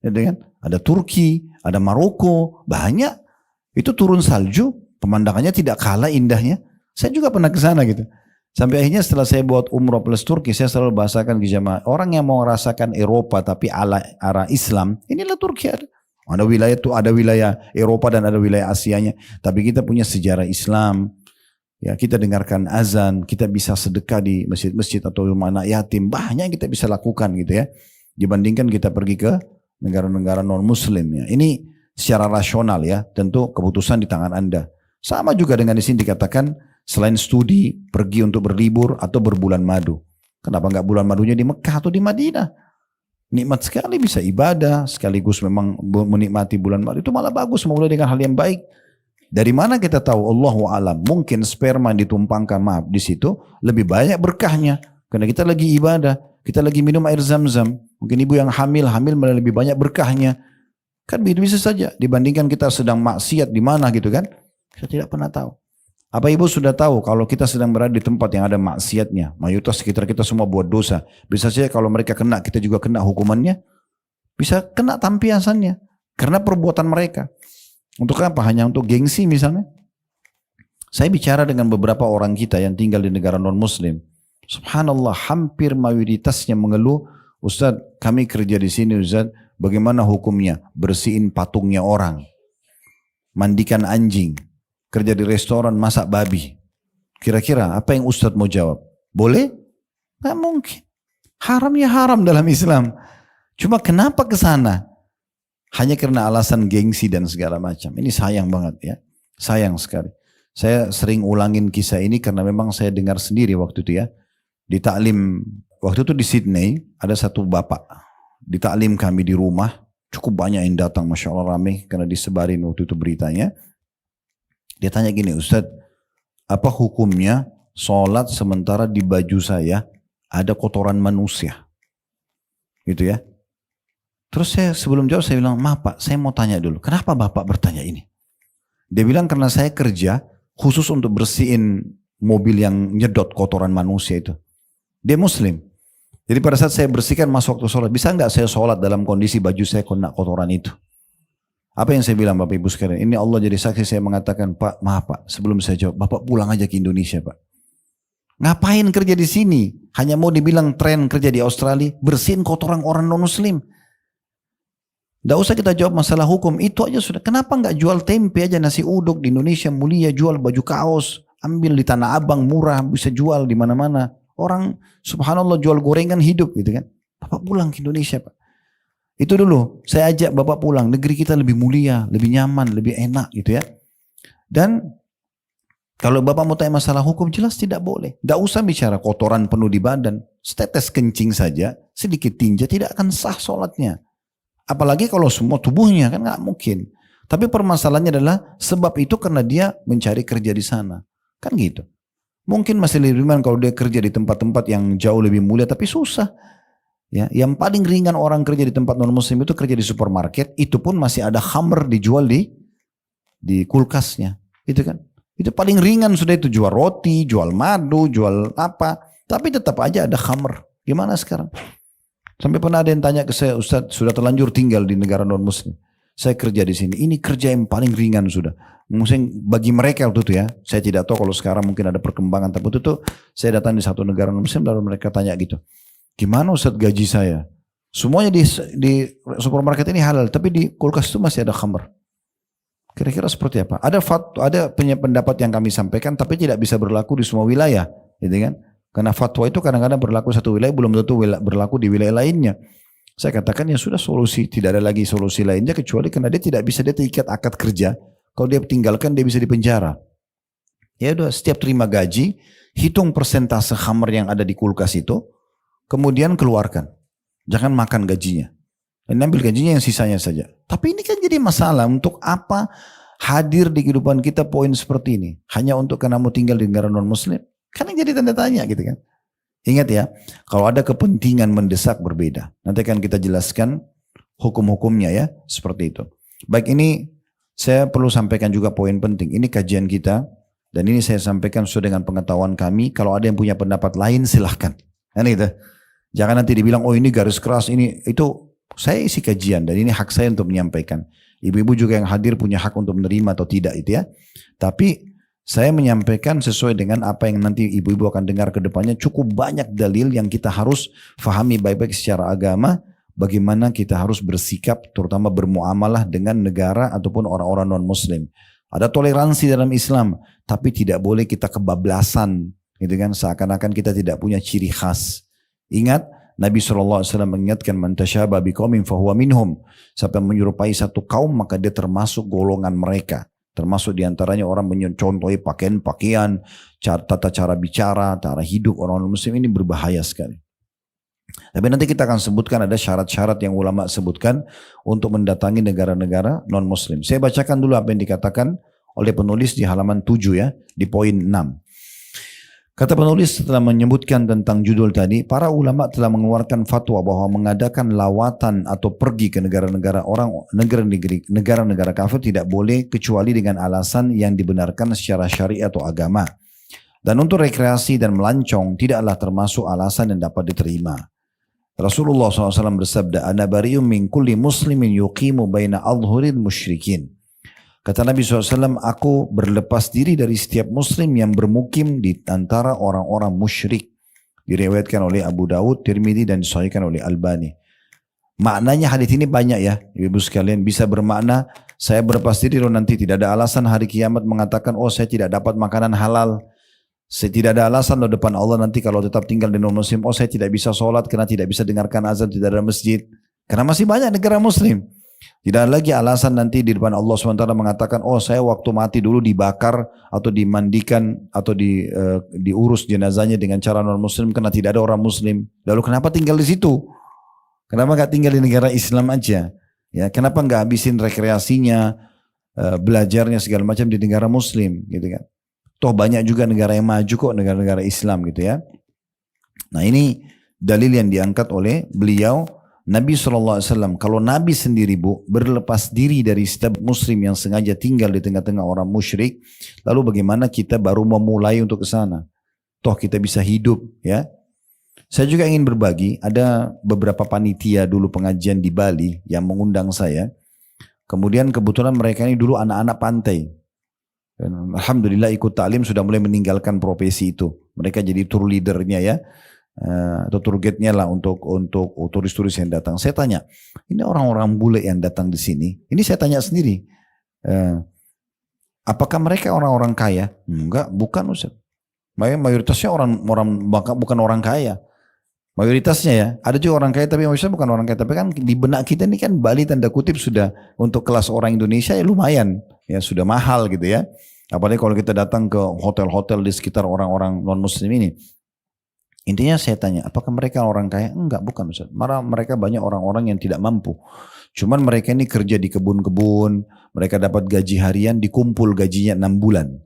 Ya, kan? Ada Turki, ada Maroko. Banyak. Itu turun salju. Pemandangannya tidak kalah indahnya. Saya juga pernah ke sana gitu. Sampai akhirnya setelah saya buat umroh plus Turki, saya selalu bahasakan ke jamaah. Orang yang mau merasakan Eropa tapi arah Islam, inilah Turki ada. Ada wilayah itu, ada wilayah Eropa dan ada wilayah Asianya. Tapi kita punya sejarah Islam. Ya, kita dengarkan azan, kita bisa sedekah di masjid-masjid atau rumah anak yatim, banyak yang kita bisa lakukan gitu ya. Dibandingkan kita pergi ke negara-negara non-muslim ya. Ini secara rasional ya, tentu keputusan di tangan Anda. Sama juga dengan di sini dikatakan selain studi, pergi untuk berlibur atau berbulan madu. Kenapa enggak bulan madunya di Mekah atau di Madinah? Nikmat sekali bisa ibadah, sekaligus memang menikmati bulan madu. Itu malah bagus, memulai dengan hal yang baik. Dari mana kita tahu? Allahu a'lam. Mungkin sperma yang ditumpangkan di situ lebih banyak berkahnya. Karena kita lagi ibadah, kita lagi minum air zam-zam. Mungkin ibu yang hamil malah lebih banyak berkahnya. Kan bisa saja dibandingkan kita sedang maksiat di mana gitu kan? Kita tidak pernah tahu. Apa ibu sudah tahu kalau kita sedang berada di tempat yang ada maksiatnya, mayoritas sekitar kita semua buat dosa. Bisa saja kalau mereka kena, kita juga kena hukumannya. Bisa kena tampiasannya karena perbuatan mereka. Untuk apa? Hanya untuk gengsi misalnya. Saya bicara dengan beberapa orang kita yang tinggal di negara non-muslim. Subhanallah, hampir mayoritasnya mengeluh, Ustaz, kami kerja di sini Ustaz, bagaimana hukumnya? Bersihin patungnya orang, mandikan anjing, kerja di restoran, masak babi. Kira-kira apa yang Ustaz mau jawab? Boleh? Nggak mungkin. Haram ya haram dalam Islam. Cuma kenapa ke sana? Hanya karena alasan gengsi dan segala macam. Ini sayang banget ya. Sayang sekali. Saya sering ulangin kisah ini karena memang saya dengar sendiri waktu itu ya. Di taklim, waktu itu di Sydney, ada satu bapak. Di taklim kami di rumah, cukup banyak yang datang, Masya Allah ramai, karena disebarin waktu itu beritanya. Dia tanya gini, Ustaz, apa hukumnya sholat sementara di baju saya ada kotoran manusia? Gitu ya. Terus saya sebelum jawab saya bilang, maaf Pak, saya mau tanya dulu, kenapa Bapak bertanya ini? Dia bilang karena saya kerja khusus untuk bersihin mobil yang nyedot kotoran manusia itu. Dia Muslim. Jadi pada saat saya bersihkan masuk waktu sholat, bisa nggak saya sholat dalam kondisi baju saya kena kotoran itu? Apa yang saya bilang Bapak Ibu sekalian? Ini Allah jadi saksi, saya mengatakan, Pak, maaf Pak, sebelum saya jawab, Bapak pulang aja ke Indonesia Pak. Ngapain kerja di sini? Hanya mau dibilang tren kerja di Australia, bersihin kotoran orang non-Muslim. Tidak usah kita jawab masalah hukum, itu aja sudah. Kenapa nggak jual tempe aja, nasi uduk di Indonesia mulia, jual baju kaos, ambil di Tanah Abang murah, bisa jual di mana-mana. Orang subhanallah jual gorengan hidup gitu kan. Bapak pulang ke Indonesia Pak. Itu dulu, saya ajak Bapak pulang, negeri kita lebih mulia, lebih nyaman, lebih enak gitu ya. Dan kalau Bapak mau tanya masalah hukum, jelas tidak boleh. Tidak usah bicara kotoran penuh di badan, setetes kencing saja, sedikit tinja tidak akan sah sholatnya. Apalagi kalau semua tubuhnya, kan nggak mungkin. Tapi permasalahannya adalah sebab itu karena dia mencari kerja di sana. Kan gitu. Mungkin masih lebih ringan kalau dia kerja di tempat-tempat yang jauh lebih mulia, tapi susah. Ya, yang paling ringan orang kerja di tempat non-muslim itu kerja di supermarket, itu pun masih ada khamr dijual di kulkasnya. Itu kan. Itu paling ringan sudah, itu jual roti, jual madu, jual apa. Tapi tetap aja ada khamr. Gimana sekarang? Sampai pernah ada yang tanya ke saya, Ustaz, sudah terlanjur tinggal di negara non-muslim. Saya kerja di sini. Ini kerja yang paling ringan sudah. Mungkin bagi mereka waktu itu ya. Saya tidak tahu kalau sekarang mungkin ada perkembangan. Tapi waktu itu saya datang di satu negara non-muslim, lalu mereka tanya gitu. Gimana Ustaz gaji saya? Semuanya di supermarket ini halal, tapi di kulkas itu masih ada khamr. Kira-kira seperti apa? Ada pendapat yang kami sampaikan, tapi tidak bisa berlaku di semua wilayah. Gitu kan? Karena fatwa itu kadang-kadang berlaku satu wilayah, belum tentu berlaku di wilayah lainnya. Saya katakan ya sudah solusi, tidak ada lagi solusi lainnya kecuali karena dia tidak bisa, dia terikat akad kerja. Kalau dia tinggalkan dia bisa dipenjara. Ya udah, setiap terima gaji, hitung persentase khamr yang ada di kulkas itu, kemudian keluarkan. Jangan makan gajinya. Dan ambil gajinya yang sisanya saja. Tapi ini kan jadi masalah, untuk apa hadir di kehidupan kita poin seperti ini? Hanya untuk karena mau tinggal di negara non-muslim? Kan yang jadi tanda tanya gitu kan. Ingat ya, kalau ada kepentingan mendesak berbeda. Nanti akan kita jelaskan hukum-hukumnya ya, seperti itu. Baik, ini saya perlu sampaikan juga poin penting. Ini kajian kita, dan ini saya sampaikan sesuai dengan pengetahuan kami. Kalau ada yang punya pendapat lain silahkan. Kan gitu. Jangan nanti dibilang, oh ini garis keras, ini itu. Saya isi kajian dan ini hak saya untuk menyampaikan. Ibu-ibu juga yang hadir punya hak untuk menerima atau tidak itu ya. Tapi saya menyampaikan sesuai dengan apa yang nanti ibu-ibu akan dengar ke depannya. Cukup banyak dalil yang kita harus fahami baik-baik secara agama. Bagaimana kita harus bersikap, terutama bermuamalah dengan negara ataupun orang-orang non-muslim. Ada toleransi dalam Islam, tapi tidak boleh kita kebablasan, gitu kan? Seakan-akan kita tidak punya ciri khas. Ingat, Nabi SAW mengingatkan, man tasyaba biqaumin fahuwa minhum. Siapa yang menyerupai satu kaum maka dia termasuk golongan mereka. Termasuk diantaranya orang mencontohi pakaian, tata cara bicara, cara hidup orang muslim, ini berbahaya sekali. Tapi nanti kita akan sebutkan ada syarat-syarat yang ulama sebutkan untuk mendatangi negara-negara non-muslim. Saya bacakan dulu apa yang dikatakan oleh penulis di halaman 7 ya, di poin 6. Kata penulis setelah menyebutkan tentang judul tadi, para ulama telah mengeluarkan fatwa bahwa mengadakan lawatan atau pergi ke negara-negara negara-negara kafir tidak boleh kecuali dengan alasan yang dibenarkan secara syariat atau agama. Dan untuk rekreasi dan melancong tidaklah termasuk alasan yang dapat diterima. Rasulullah SAW bersabda, "Ana bari'um min kulli muslimin yuqimu baina adhhuril musyrikin." Kata Nabi SAW, aku berlepas diri dari setiap muslim yang bermukim di antara orang-orang musyrik. Diriwayatkan oleh Abu Dawud, Tirmidzi dan disahihkan oleh Albani. Maknanya hadis ini banyak ya, ibu sekalian, bisa bermakna saya berlepas diri loh, nanti tidak ada alasan hari kiamat mengatakan, oh saya tidak dapat makanan halal. Saya tidak ada alasan loh depan Allah nanti kalau tetap tinggal di non-muslim, oh saya tidak bisa sholat karena tidak bisa dengarkan azan, tidak ada masjid. Karena masih banyak negara muslim. Tidak ada lagi alasan nanti di depan Allah SWT mengatakan, oh saya waktu mati dulu dibakar atau dimandikan atau diurus jenazahnya dengan cara non-muslim karena tidak ada orang muslim. Lalu kenapa tinggal di situ? Kenapa nggak tinggal di negara Islam aja? Ya, kenapa nggak habisin rekreasinya, belajarnya segala macam di negara muslim gitu kan? Toh banyak juga negara yang maju kok, negara-negara Islam gitu ya. Nah ini dalil yang diangkat oleh beliau Nabi SAW. Kalau Nabi sendiri berlepas diri dari setiap muslim yang sengaja tinggal di tengah-tengah orang musyrik, lalu bagaimana kita baru memulai untuk ke sana? Toh kita bisa hidup ya. Saya juga ingin berbagi, ada beberapa panitia dulu pengajian di Bali yang mengundang saya. Kemudian kebetulan mereka ini dulu anak-anak pantai. Dan alhamdulillah ikut taklim sudah mulai meninggalkan profesi itu. Mereka jadi tour leadernya ya. Atau tour guide-nya lah untuk turis-turis yang datang. Saya tanya, ini orang-orang bule yang datang di sini. Ini saya tanya sendiri, apakah mereka orang-orang kaya? Enggak, bukan Ustaz. Mayoritasnya bukan orang kaya. Mayoritasnya ya, ada juga orang kaya tapi mayoritasnya bukan orang kaya. Tapi kan di benak kita ini kan Bali tanda kutip sudah untuk kelas orang Indonesia ya lumayan, ya sudah mahal gitu ya. Apalagi kalau kita datang ke hotel-hotel di sekitar orang-orang non-muslim ini. Intinya saya tanya, apakah mereka orang kaya? Enggak, bukan Ustaz. Malah mereka banyak orang-orang yang tidak mampu. Cuman mereka ini kerja di kebun-kebun, mereka dapat gaji harian, dikumpul gajinya 6 bulan.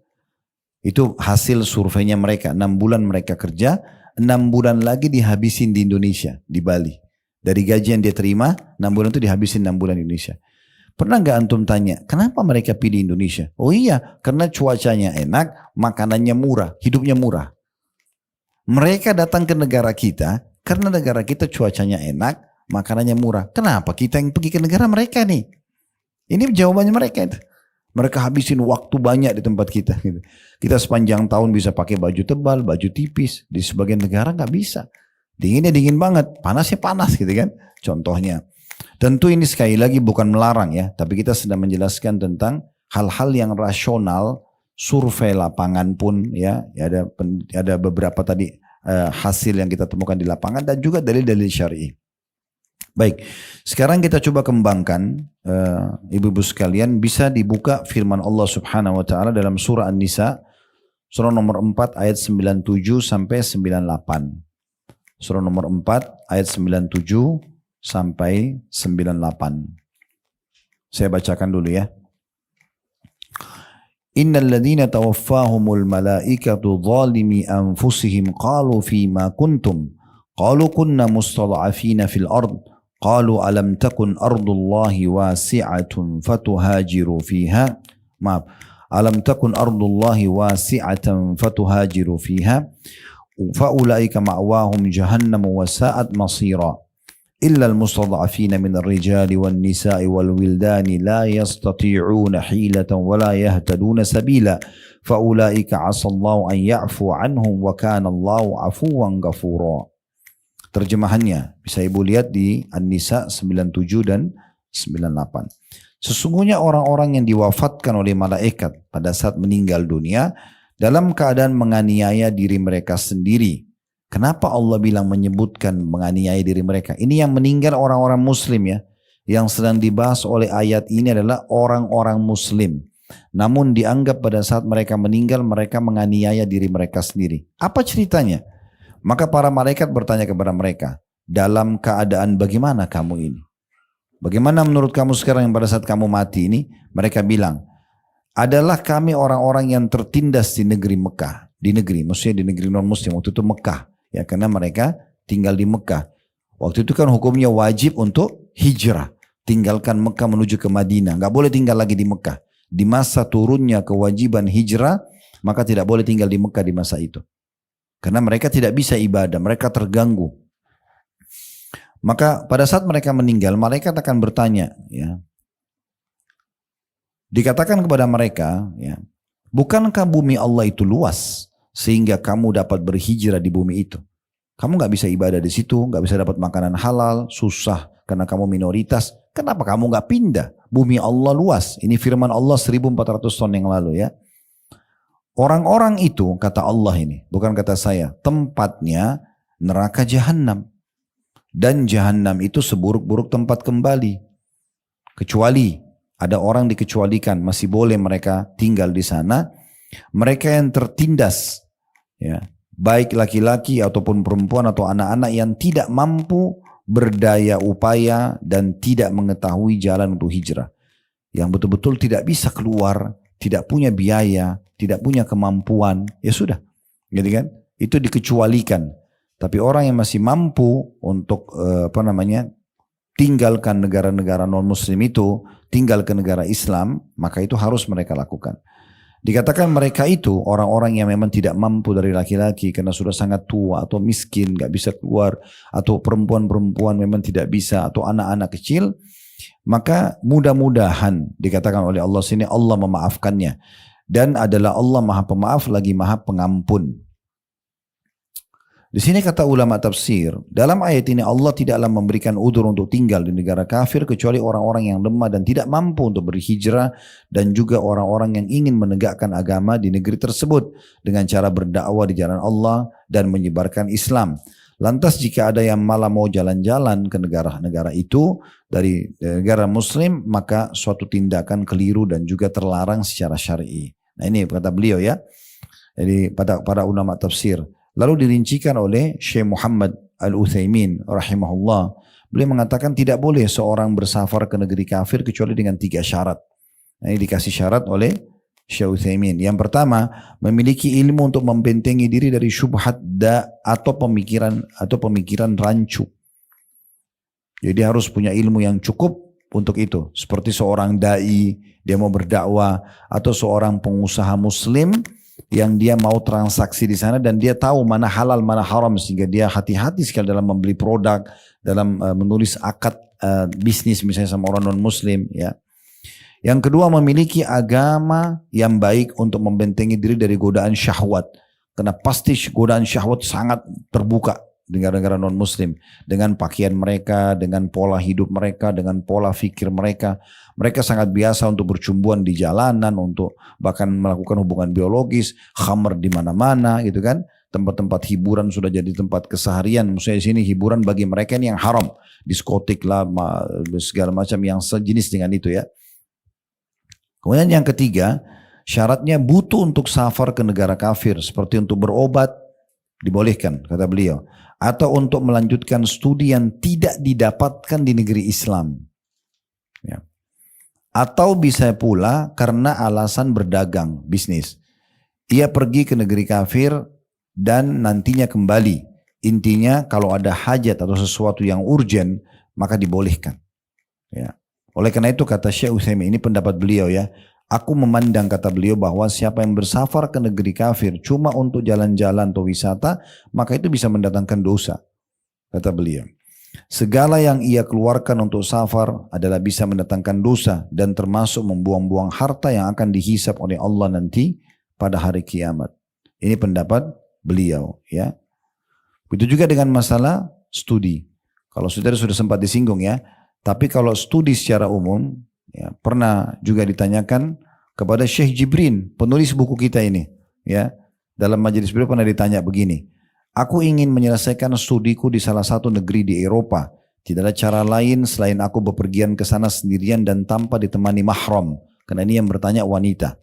Itu hasil surveinya mereka. 6 bulan mereka kerja, 6 bulan lagi dihabisin di Indonesia, di Bali. Dari gaji yang dia terima, 6 bulan itu dihabisin 6 bulan di Indonesia. Pernah nggak antum tanya, kenapa mereka pilih Indonesia? Oh iya, karena cuacanya enak, makanannya murah, hidupnya murah. Mereka datang ke negara kita karena negara kita cuacanya enak, makanannya murah. Kenapa kita yang pergi ke negara mereka nih? Ini jawabannya mereka itu. Mereka habisin waktu banyak di tempat kita. Gitu. Kita sepanjang tahun bisa pakai baju tebal, baju tipis. Di sebagian negara nggak bisa. Dinginnya dingin banget, panasnya panas gitu kan. Contohnya. Tentu ini sekali lagi bukan melarang ya, tapi kita sedang menjelaskan tentang hal-hal yang rasional. Survei lapangan pun ya ada beberapa tadi hasil yang kita temukan di lapangan dan juga dalil-dalil syar'i. Baik, sekarang kita coba kembangkan ibu-ibu sekalian, bisa dibuka firman Allah Subhanahu wa taala dalam surah An-Nisa surah nomor 4 ayat 97 sampai 98. surah nomor 4 ayat 97 sampai 98. Saya bacakan dulu ya. Innal ladzina tawaffahumul malaikatu zalimi anfusihim qalu fima kuntum qalu kunna mustad'afina fil ard qalu alam takun ardullahi wasi'atun fatuhajiru fiha alam takun ardullahi wasi'atan fatuhajiru fiha faulaika ma'wahum jahannam wa sa'at masira illa almustad'afina min ar-rijali wan nisa'i wal wildani la yastati'una hilatan wa la yahtaduna sabila faulaika 'asallahu an ya'fu 'anhum wa kana Allahu 'afuwan ghafura. Terjemahannya bisa Ibu lihat di An-Nisa 97 dan 98. Sesungguhnya orang-orang yang diwafatkan oleh malaikat pada saat meninggal dunia dalam keadaan menganiaya diri mereka sendiri. Kenapa Allah bilang menyebutkan menganiaya diri mereka? Ini yang meninggal orang-orang muslim ya. Yang sedang dibahas oleh ayat ini adalah orang-orang muslim. Namun dianggap pada saat mereka meninggal mereka menganiaya diri mereka sendiri. Apa ceritanya? Maka para malaikat bertanya kepada mereka, dalam keadaan bagaimana kamu ini? Bagaimana menurut kamu sekarang yang pada saat kamu mati ini? Mereka bilang, adalah kami orang-orang yang tertindas di negeri Mekah. Di negeri, maksudnya di negeri non-muslim. Waktu itu Mekah. Ya, karena mereka tinggal di Mekah. Waktu itu kan hukumnya wajib untuk hijrah. Tinggalkan Mekah menuju ke Madinah. Gak boleh tinggal lagi di Mekah. Di masa turunnya kewajiban hijrah, maka tidak boleh tinggal di Mekah di masa itu. Karena mereka tidak bisa ibadah. Mereka terganggu. Maka pada saat mereka meninggal, malaikat akan bertanya, ya. Dikatakan kepada mereka, ya, bukankah bumi Allah itu luas sehingga kamu dapat berhijrah di bumi itu? Kamu nggak bisa ibadah di situ, nggak bisa dapat makanan halal, susah karena kamu minoritas. Kenapa kamu nggak pindah? Bumi Allah luas. Ini firman Allah 1400 tahun yang lalu ya. Orang-orang itu kata Allah ini, bukan kata saya, tempatnya neraka jahanam. Dan jahanam itu seburuk-buruk tempat kembali. Kecuali ada orang dikecualikan, masih boleh mereka tinggal di sana. Mereka yang tertindas, ya, baik laki-laki ataupun perempuan atau anak-anak yang tidak mampu berdaya upaya dan tidak mengetahui jalan untuk hijrah. Yang betul-betul tidak bisa keluar, tidak punya biaya, tidak punya kemampuan, ya sudah. Gitu kan? Itu dikecualikan. Tapi orang yang masih mampu untuk tinggalkan negara-negara non-muslim itu, tinggal ke negara Islam, maka itu harus mereka lakukan. Dikatakan mereka itu orang-orang yang memang tidak mampu dari laki-laki karena sudah sangat tua atau miskin, gak bisa keluar, atau perempuan-perempuan memang tidak bisa, atau anak-anak kecil, maka mudah-mudahan dikatakan oleh Allah sini Allah memaafkannya. Dan adalah Allah maha pemaaf lagi maha pengampun. Di sini kata ulama tafsir, dalam ayat ini Allah tidaklah memberikan udzur untuk tinggal di negara kafir kecuali orang-orang yang lemah dan tidak mampu untuk berhijrah dan juga orang-orang yang ingin menegakkan agama di negeri tersebut dengan cara berdakwah di jalan Allah dan menyebarkan Islam. Lantas jika ada yang malah mau jalan-jalan ke negara-negara itu dari negara muslim, maka suatu tindakan keliru dan juga terlarang secara syar'i. Nah ini kata beliau ya. Jadi para ulama tafsir. Lalu dirincikan oleh Syekh Muhammad Al-Utsaimin rahimahullah. Beliau mengatakan tidak boleh seorang bersafar ke negeri kafir kecuali dengan 3 syarat. Nah, ini dikasih syarat oleh Syekh Utsaimin. Yang pertama, memiliki ilmu untuk membentengi diri dari syubhat atau pemikiran rancu. Jadi harus punya ilmu yang cukup untuk itu. Seperti seorang dai, dia mau berdakwah, atau seorang pengusaha muslim yang dia mau transaksi di sana dan dia tahu mana halal mana haram sehingga dia hati-hati sekali dalam membeli produk, dalam menulis akad bisnis misalnya sama orang non muslim ya. Yang kedua, memiliki agama yang baik untuk membentengi diri dari godaan syahwat, karena pasti godaan syahwat sangat terbuka di negara-negara non muslim dengan pakaian mereka, dengan pola hidup mereka, dengan pola fikir mereka. Mereka sangat biasa untuk bercumbuan di jalanan, untuk bahkan melakukan hubungan biologis, khamr di mana-mana gitu kan. Tempat-tempat hiburan sudah jadi tempat keseharian. Maksudnya di sini hiburan bagi mereka ini yang haram. Diskotik lah, segala macam yang sejenis dengan itu ya. Kemudian yang ketiga, syaratnya butuh untuk safar ke negara kafir. Seperti untuk berobat, dibolehkan kata beliau. Atau untuk melanjutkan studi yang tidak didapatkan di negeri Islam. Ya. Atau bisa pula karena alasan berdagang, bisnis. Ia pergi ke negeri kafir dan nantinya kembali. Intinya kalau ada hajat atau sesuatu yang urgent, maka dibolehkan. Ya. Oleh karena itu kata Syekh Utsaimin, ini pendapat beliau ya. Aku memandang kata beliau bahwa siapa yang bersafar ke negeri kafir cuma untuk jalan-jalan atau wisata, maka itu bisa mendatangkan dosa. Kata beliau. Segala yang ia keluarkan untuk safar adalah bisa mendatangkan dosa dan termasuk membuang-buang harta yang akan dihisap oleh Allah nanti pada hari kiamat. Ini pendapat beliau ya. Begitu juga dengan masalah studi. Kalau saudara sudah sempat disinggung ya. Tapi kalau studi secara umum, ya, pernah juga ditanyakan kepada Syekh Jibrin, penulis buku kita ini. Ya, dalam majelis beliau pernah ditanya begini, aku ingin menyelesaikan studiku di salah satu negeri di Eropa. Tidak ada cara lain selain aku bepergian ke sana sendirian dan tanpa ditemani mahram. Karena ini yang bertanya wanita.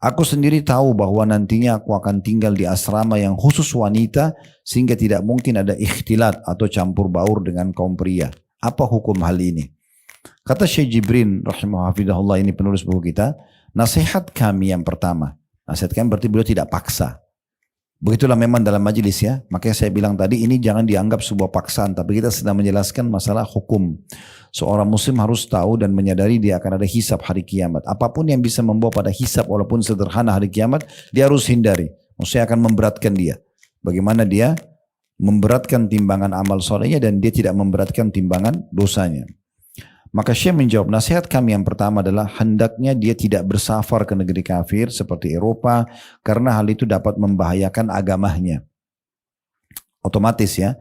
Aku sendiri tahu bahwa nantinya aku akan tinggal di asrama yang khusus wanita sehingga tidak mungkin ada ikhtilat atau campur baur dengan kaum pria. Apa hukum hal ini? Kata Syekh Jibrin rahimahullah, ini penulis buku kita, nasihat kami yang pertama. Nasihat kami berarti beliau tidak paksa. Begitulah memang dalam majelis ya. Makanya saya bilang tadi ini jangan dianggap sebuah paksaan, tapi kita sedang menjelaskan masalah hukum. Seorang muslim harus tahu dan menyadari dia akan ada hisab hari kiamat. Apapun yang bisa membawa pada hisab walaupun sederhana hari kiamat, dia harus hindari. Maksudnya akan memberatkan dia. Bagaimana dia memberatkan timbangan amal solehnya dan dia tidak memberatkan timbangan dosanya. Maka Syekh menjawab, nasihat kami yang pertama adalah hendaknya dia tidak bersafar ke negeri kafir seperti Eropa karena hal itu dapat membahayakan agamanya. Otomatis ya,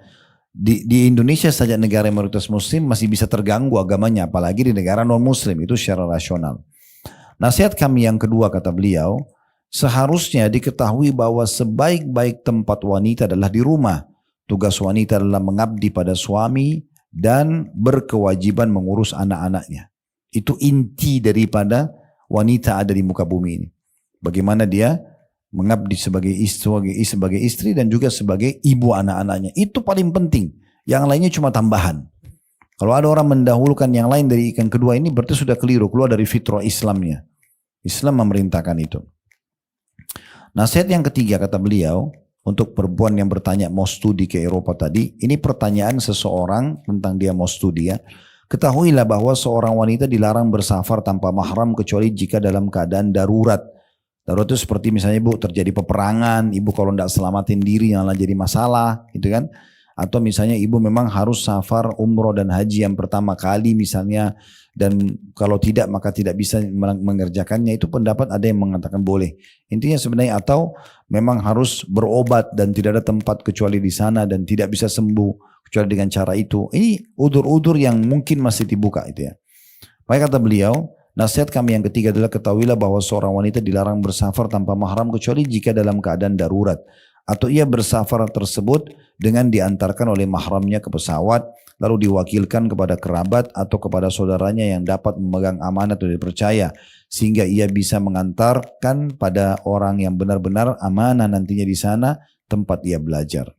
di Indonesia saja negara mayoritas muslim masih bisa terganggu agamanya, apalagi di negara non muslim, itu secara rasional. Nasihat kami yang kedua kata beliau, seharusnya diketahui bahwa sebaik-baik tempat wanita adalah di rumah. Tugas wanita adalah mengabdi pada suami dan berkewajiban mengurus anak-anaknya. Itu inti daripada wanita ada di muka bumi ini. Bagaimana dia mengabdi sebagai istri dan juga sebagai ibu anak-anaknya. Itu paling penting. Yang lainnya cuma tambahan. Kalau ada orang mendahulukan yang lain dari ikan kedua ini berarti sudah keliru, keluar dari fitrah Islamnya. Islam memerintahkan itu. Nasihat yang ketiga kata beliau, untuk perempuan yang bertanya mau studi ke Eropa tadi, ini pertanyaan seseorang tentang dia mau studi ya. Ketahuilah bahwa seorang wanita dilarang bersafar tanpa mahram kecuali jika dalam keadaan darurat. Darurat itu seperti misalnya ibu terjadi peperangan, ibu kalau tidak selamatin diri malah jadi masalah gitu kan. Atau misalnya ibu memang harus safar umroh dan haji yang pertama kali misalnya, dan kalau tidak maka tidak bisa mengerjakannya, itu pendapat ada yang mengatakan boleh. Intinya sebenarnya atau memang harus berobat dan tidak ada tempat kecuali di sana dan tidak bisa sembuh kecuali dengan cara itu. Ini udur-udur yang mungkin masih dibuka itu ya. Baik kata beliau, nasihat kami yang ketiga adalah ketahuilah bahwa seorang wanita dilarang bersafar tanpa mahram kecuali jika dalam keadaan darurat. Atau ia bersafar tersebut dengan diantarkan oleh mahramnya ke pesawat, lalu diwakilkan kepada kerabat atau kepada saudaranya yang dapat memegang amanat atau dipercaya, sehingga ia bisa mengantarkan pada orang yang benar-benar amanah nantinya di sana tempat ia belajar.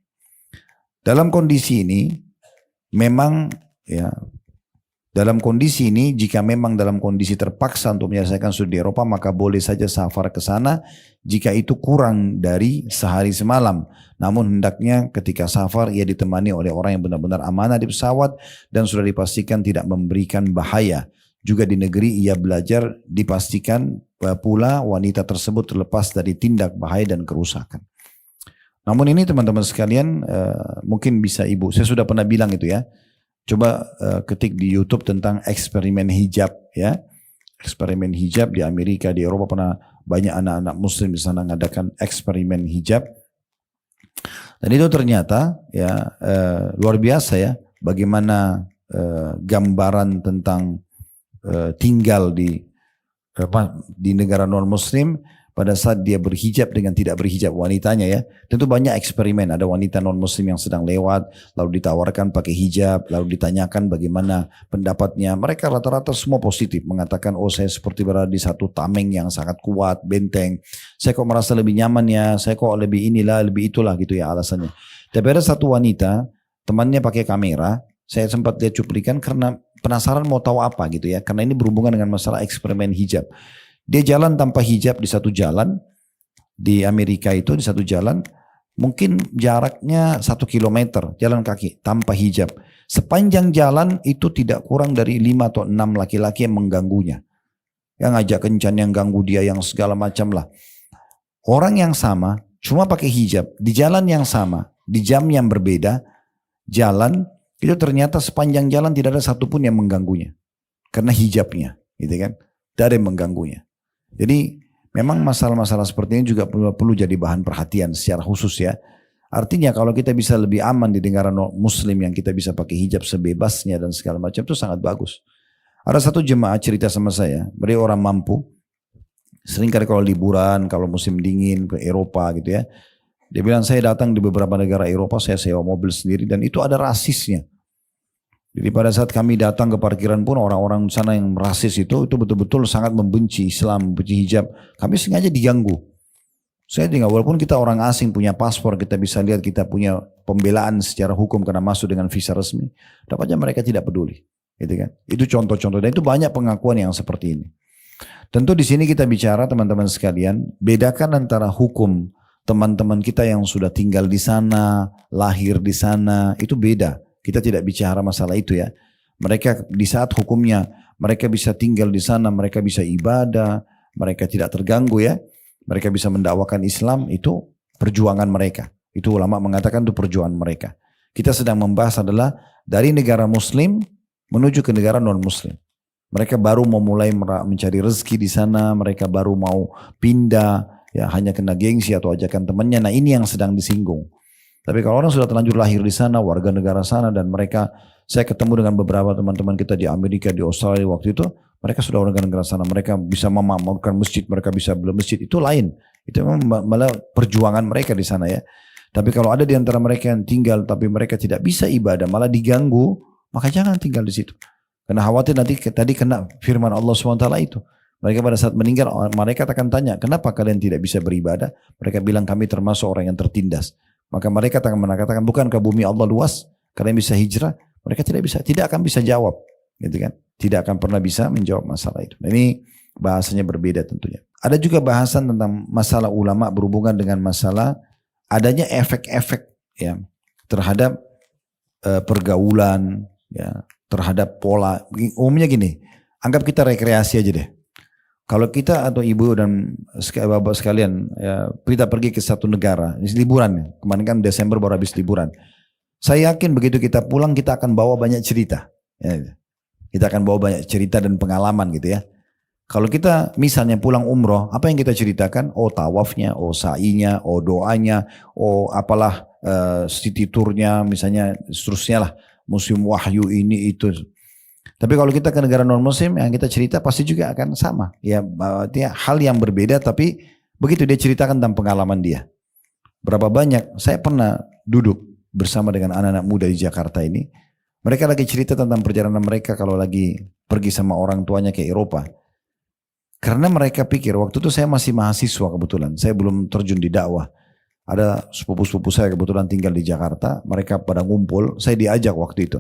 Dalam kondisi ini, memang ya, dalam kondisi ini jika memang dalam kondisi terpaksa untuk menyelesaikan studi di Eropa, maka boleh saja safar ke sana jika itu kurang dari sehari semalam. Namun hendaknya ketika safar ia ditemani oleh orang yang benar-benar amanah di pesawat dan sudah dipastikan tidak memberikan bahaya. Juga di negeri ia belajar dipastikan pula wanita tersebut terlepas dari tindak bahaya dan kerusakan. Namun ini teman-teman sekalian mungkin bisa ibu, saya sudah pernah bilang itu ya. Coba ketik di YouTube tentang eksperimen hijab ya. Eksperimen hijab di Amerika, di Eropa pernah banyak anak-anak muslim di sana mengadakan eksperimen hijab. Dan itu ternyata ya luar biasa ya, bagaimana gambaran tentang tinggal di negara non muslim pada saat dia berhijab dengan tidak berhijab wanitanya ya. Tentu banyak eksperimen, ada wanita non muslim yang sedang lewat lalu ditawarkan pakai hijab, lalu ditanyakan bagaimana pendapatnya. Mereka rata-rata semua positif, mengatakan oh saya seperti berada di satu tameng yang sangat kuat, benteng. Saya kok merasa lebih nyaman ya, saya kok lebih inilah, lebih itulah gitu ya alasannya. Tapi ada satu wanita, temannya pakai kamera, saya sempat lihat cuplikan karena penasaran mau tahu apa gitu ya. Karena ini berhubungan dengan masalah eksperimen hijab. Dia jalan tanpa hijab di satu jalan, di Amerika itu di satu jalan, mungkin jaraknya 1 kilometer jalan kaki tanpa hijab. Sepanjang jalan itu tidak kurang dari 5 atau 6 laki-laki yang mengganggunya. Yang ngajak kencan, yang ganggu dia, yang segala macam lah. Orang yang sama, cuma pakai hijab, di jalan yang sama, di jam yang berbeda, jalan, itu ternyata sepanjang jalan tidak ada satupun yang mengganggunya. Karena hijabnya, gitu kan. Tidak ada yang mengganggunya. Jadi memang masalah-masalah seperti ini juga perlu jadi bahan perhatian secara khusus ya. Artinya kalau kita bisa lebih aman di negara muslim yang kita bisa pakai hijab sebebasnya dan segala macam itu sangat bagus. Ada satu jemaah cerita sama saya, beliau orang mampu. Seringkali kalau liburan, kalau musim dingin ke Eropa gitu ya. Dia bilang saya datang di beberapa negara Eropa, saya sewa mobil sendiri dan itu ada rasisnya. Jadi pada saat kami datang ke parkiran pun orang-orang sana yang rasis itu betul-betul sangat membenci Islam, membenci hijab. Kami sengaja diganggu. Saya tinggal walaupun kita orang asing punya paspor, kita bisa lihat kita punya pembelaan secara hukum karena masuk dengan visa resmi. Dapatnya mereka tidak peduli, gitu kan? Itu contoh-contoh dan itu banyak pengakuan yang seperti ini. Tentu di sini kita bicara teman-teman sekalian, bedakan antara hukum teman-teman kita yang sudah tinggal di sana, lahir di sana, itu beda. Kita tidak bicara masalah itu ya. Mereka di saat hukumnya, mereka bisa tinggal di sana, mereka bisa ibadah, mereka tidak terganggu ya. Mereka bisa mendakwakan Islam, itu perjuangan mereka. Itu ulama mengatakan itu perjuangan mereka. Kita sedang membahas adalah dari negara muslim menuju ke negara non muslim. Mereka baru mau mulai mencari rezeki di sana, mereka baru mau pindah, ya hanya kena gengsi atau ajakan temannya. Nah ini yang sedang disinggung. Tapi kalau orang sudah terlanjur lahir di sana, warga negara sana dan mereka, saya ketemu dengan beberapa teman-teman kita di Amerika, di Australia waktu itu, mereka sudah warga negara sana, mereka bisa memakmurkan masjid, mereka bisa beli masjid, itu lain. Itu memang malah perjuangan mereka di sana ya. Tapi kalau ada di antara mereka yang tinggal tapi mereka tidak bisa ibadah, malah diganggu, maka jangan tinggal di situ. Karena khawatir nanti tadi kena firman Allah SWT itu. Mereka pada saat meninggal, mereka akan tanya, kenapa kalian tidak bisa beribadah? Mereka bilang kami termasuk orang yang tertindas. Maka mereka akan mengatakan, bukankah bumi Allah luas? Kalian bisa hijrah? Mereka tidak akan bisa jawab, gitu kan? Tidak akan pernah bisa menjawab masalah itu. Nah, ini bahasanya berbeda tentunya. Ada juga bahasan tentang masalah ulama berhubungan dengan masalah adanya efek-efek ya terhadap pergaulan, ya terhadap pola. Umumnya gini, anggap kita rekreasi aja deh. Kalau kita atau ibu dan bapak sekalian, ya, kita pergi ke satu negara, ini liburan ya. Kemarin kan Desember baru habis liburan. Saya yakin begitu kita pulang kita akan bawa banyak cerita. Ya. Kita akan bawa banyak cerita dan pengalaman gitu ya. Kalau kita misalnya pulang umroh, apa yang kita ceritakan? Oh tawafnya, oh sa'inya, oh doanya, oh apalah city tournya misalnya seterusnya lah. Musim wahyu ini itu. Tapi kalau kita ke negara non muslim yang kita cerita pasti juga akan sama. Ya hal yang berbeda tapi begitu dia ceritakan tentang pengalaman dia. Berapa banyak saya pernah duduk bersama dengan anak-anak muda di Jakarta ini. Mereka lagi cerita tentang perjalanan mereka kalau lagi pergi sama orang tuanya ke Eropa. Karena mereka pikir waktu itu saya masih mahasiswa kebetulan. Saya belum terjun di dakwah. Ada sepupu-sepupu saya kebetulan tinggal di Jakarta. Mereka pada ngumpul. Saya diajak waktu itu.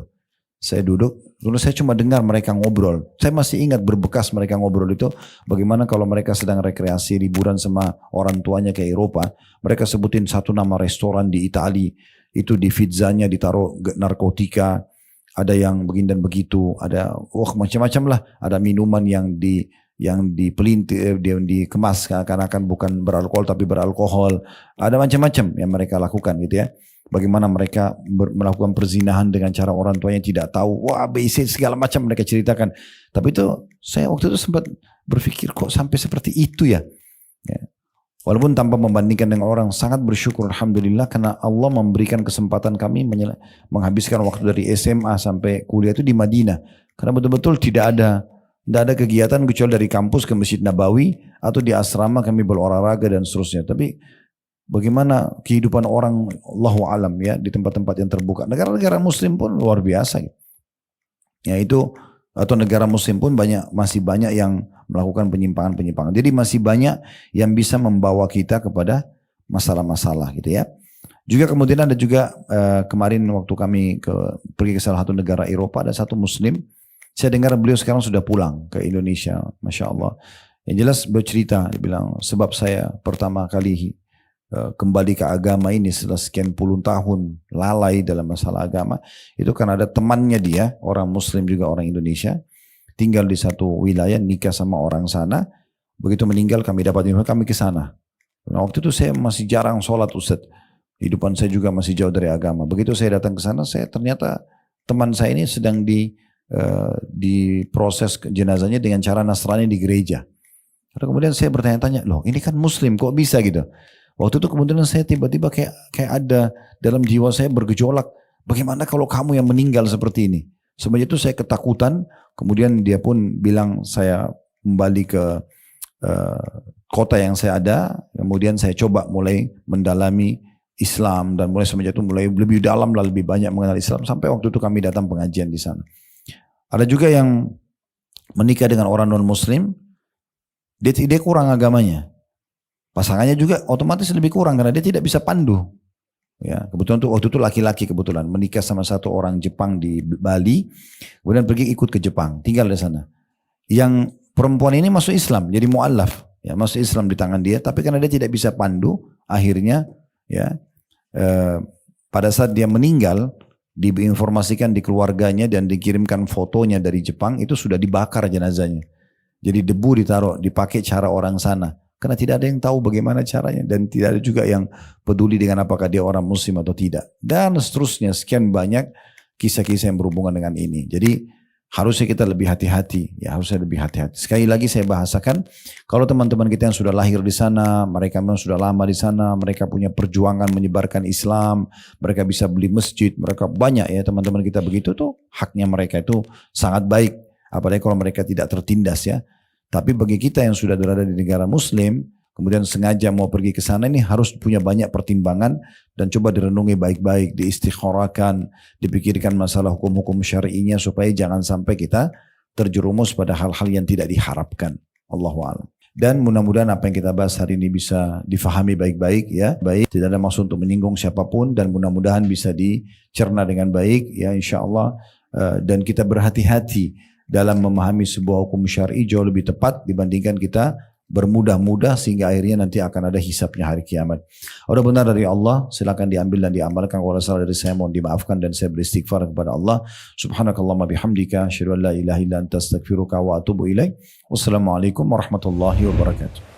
Saya duduk, lalu saya cuma dengar mereka ngobrol. Saya masih ingat berbekas mereka ngobrol itu. Bagaimana kalau mereka sedang rekreasi liburan sama orang tuanya ke Eropa. Mereka sebutin satu nama restoran di Itali. Itu di pizzanya ditaruh narkotika. Ada yang begini dan begitu. Ada macam-macam lah. Ada minuman yang dipelintir, yang dikemas seakan-akan bukan beralkohol tapi beralkohol. Ada macam-macam yang mereka lakukan gitu ya. Bagaimana mereka melakukan perzinahan dengan cara orang tuanya tidak tahu. Wah BC segala macam mereka ceritakan. Tapi itu saya waktu itu sempat berpikir kok sampai seperti itu ya. Walaupun tanpa membandingkan dengan orang, sangat bersyukur Alhamdulillah karena Allah memberikan kesempatan kami menghabiskan waktu dari SMA sampai kuliah itu di Madinah. Karena betul-betul tidak ada Tidak ada kegiatan kecuali dari kampus ke Masjid Nabawi atau di asrama kami berolahraga dan seterusnya. Tapi bagaimana kehidupan orang Allahu alam ya di tempat-tempat yang terbuka. Negara-negara muslim pun luar biasa. Ya itu atau negara muslim pun masih banyak yang melakukan penyimpangan-penyimpangan. Jadi masih banyak yang bisa membawa kita kepada masalah-masalah gitu ya. Juga kemudian ada juga kemarin waktu kami pergi ke salah satu negara Eropa, ada satu muslim. Saya dengar beliau sekarang sudah pulang ke Indonesia, Masya Allah. Yang jelas beliau cerita, dia bilang, sebab saya pertama kali kembali ke agama ini setelah sekian puluh tahun lalai dalam masalah agama, itu kan ada temannya dia, orang muslim juga orang Indonesia, tinggal di satu wilayah, nikah sama orang sana, begitu meninggal kami dapat informasi, kami ke sana. Nah, waktu itu saya masih jarang sholat Ustaz, kehidupan saya juga masih jauh dari agama. Begitu saya datang ke sana, saya ternyata teman saya ini sedang diproses jenazahnya dengan cara Nasrani di gereja. Lalu kemudian saya bertanya-tanya, loh ini kan muslim kok bisa gitu. Waktu itu kemudian saya tiba-tiba kayak ada dalam jiwa saya bergejolak, bagaimana kalau kamu yang meninggal seperti ini. Semenjak itu saya ketakutan, kemudian dia pun bilang saya kembali ke kota yang saya ada, kemudian saya coba mulai mendalami Islam dan mulai semenjak itu mulai lebih dalam dan lebih banyak mengenal Islam sampai waktu itu kami datang pengajian di sana. Ada juga yang menikah dengan orang non-muslim, dia kurang agamanya. Pasangannya juga otomatis lebih kurang karena dia tidak bisa pandu. Ya, kebetulan tuh waktu itu laki-laki kebetulan menikah sama satu orang Jepang di Bali, kemudian pergi ikut ke Jepang, tinggal di sana. Yang perempuan ini masuk Islam, jadi mu'allaf, ya masuk Islam di tangan dia, tapi karena dia tidak bisa pandu, akhirnya ya pada saat dia meninggal, diinformasikan di keluarganya dan dikirimkan fotonya dari Jepang, itu sudah dibakar jenazahnya. Jadi debu ditaruh, dipakai cara orang sana. Karena tidak ada yang tahu bagaimana caranya. Dan tidak ada juga yang peduli dengan apakah dia orang muslim atau tidak. Dan seterusnya, sekian banyak kisah-kisah yang berhubungan dengan ini. Jadi harusnya kita lebih hati-hati. Ya harusnya lebih hati-hati. Sekali lagi saya bahasakan, kalau teman-teman kita yang sudah lahir di sana, mereka memang sudah lama di sana, mereka punya perjuangan menyebarkan Islam, mereka bisa beli masjid, mereka banyak ya teman-teman kita begitu tuh, haknya mereka itu sangat baik. Apalagi kalau mereka tidak tertindas ya. Tapi bagi kita yang sudah berada di negara muslim, kemudian sengaja mau pergi ke sana ini harus punya banyak pertimbangan dan coba direnungi baik-baik, diistikharahkan, dipikirkan masalah hukum-hukum syar'inya supaya jangan sampai kita terjerumus pada hal-hal yang tidak diharapkan. Allahu a'lam. Dan mudah-mudahan apa yang kita bahas hari ini bisa difahami baik-baik ya. Baik, tidak ada maksud untuk menyinggung siapapun dan mudah-mudahan bisa dicerna dengan baik ya insyaallah. Dan kita berhati-hati dalam memahami sebuah hukum syar'i jauh lebih tepat dibandingkan kita bermudah-mudah sehingga akhirnya nanti akan ada hisabnya hari kiamat. Kalau benar dari Allah silakan diambil dan diamalkan. Kalau salah dari saya mohon dimaafkan dan saya beristighfar kepada Allah. Subhanakallahumma bihamdika asyhadu an la ilaha illa anta astaghfiruka wa atubu ilaik. Wassalamualaikum warahmatullahi wabarakatuh.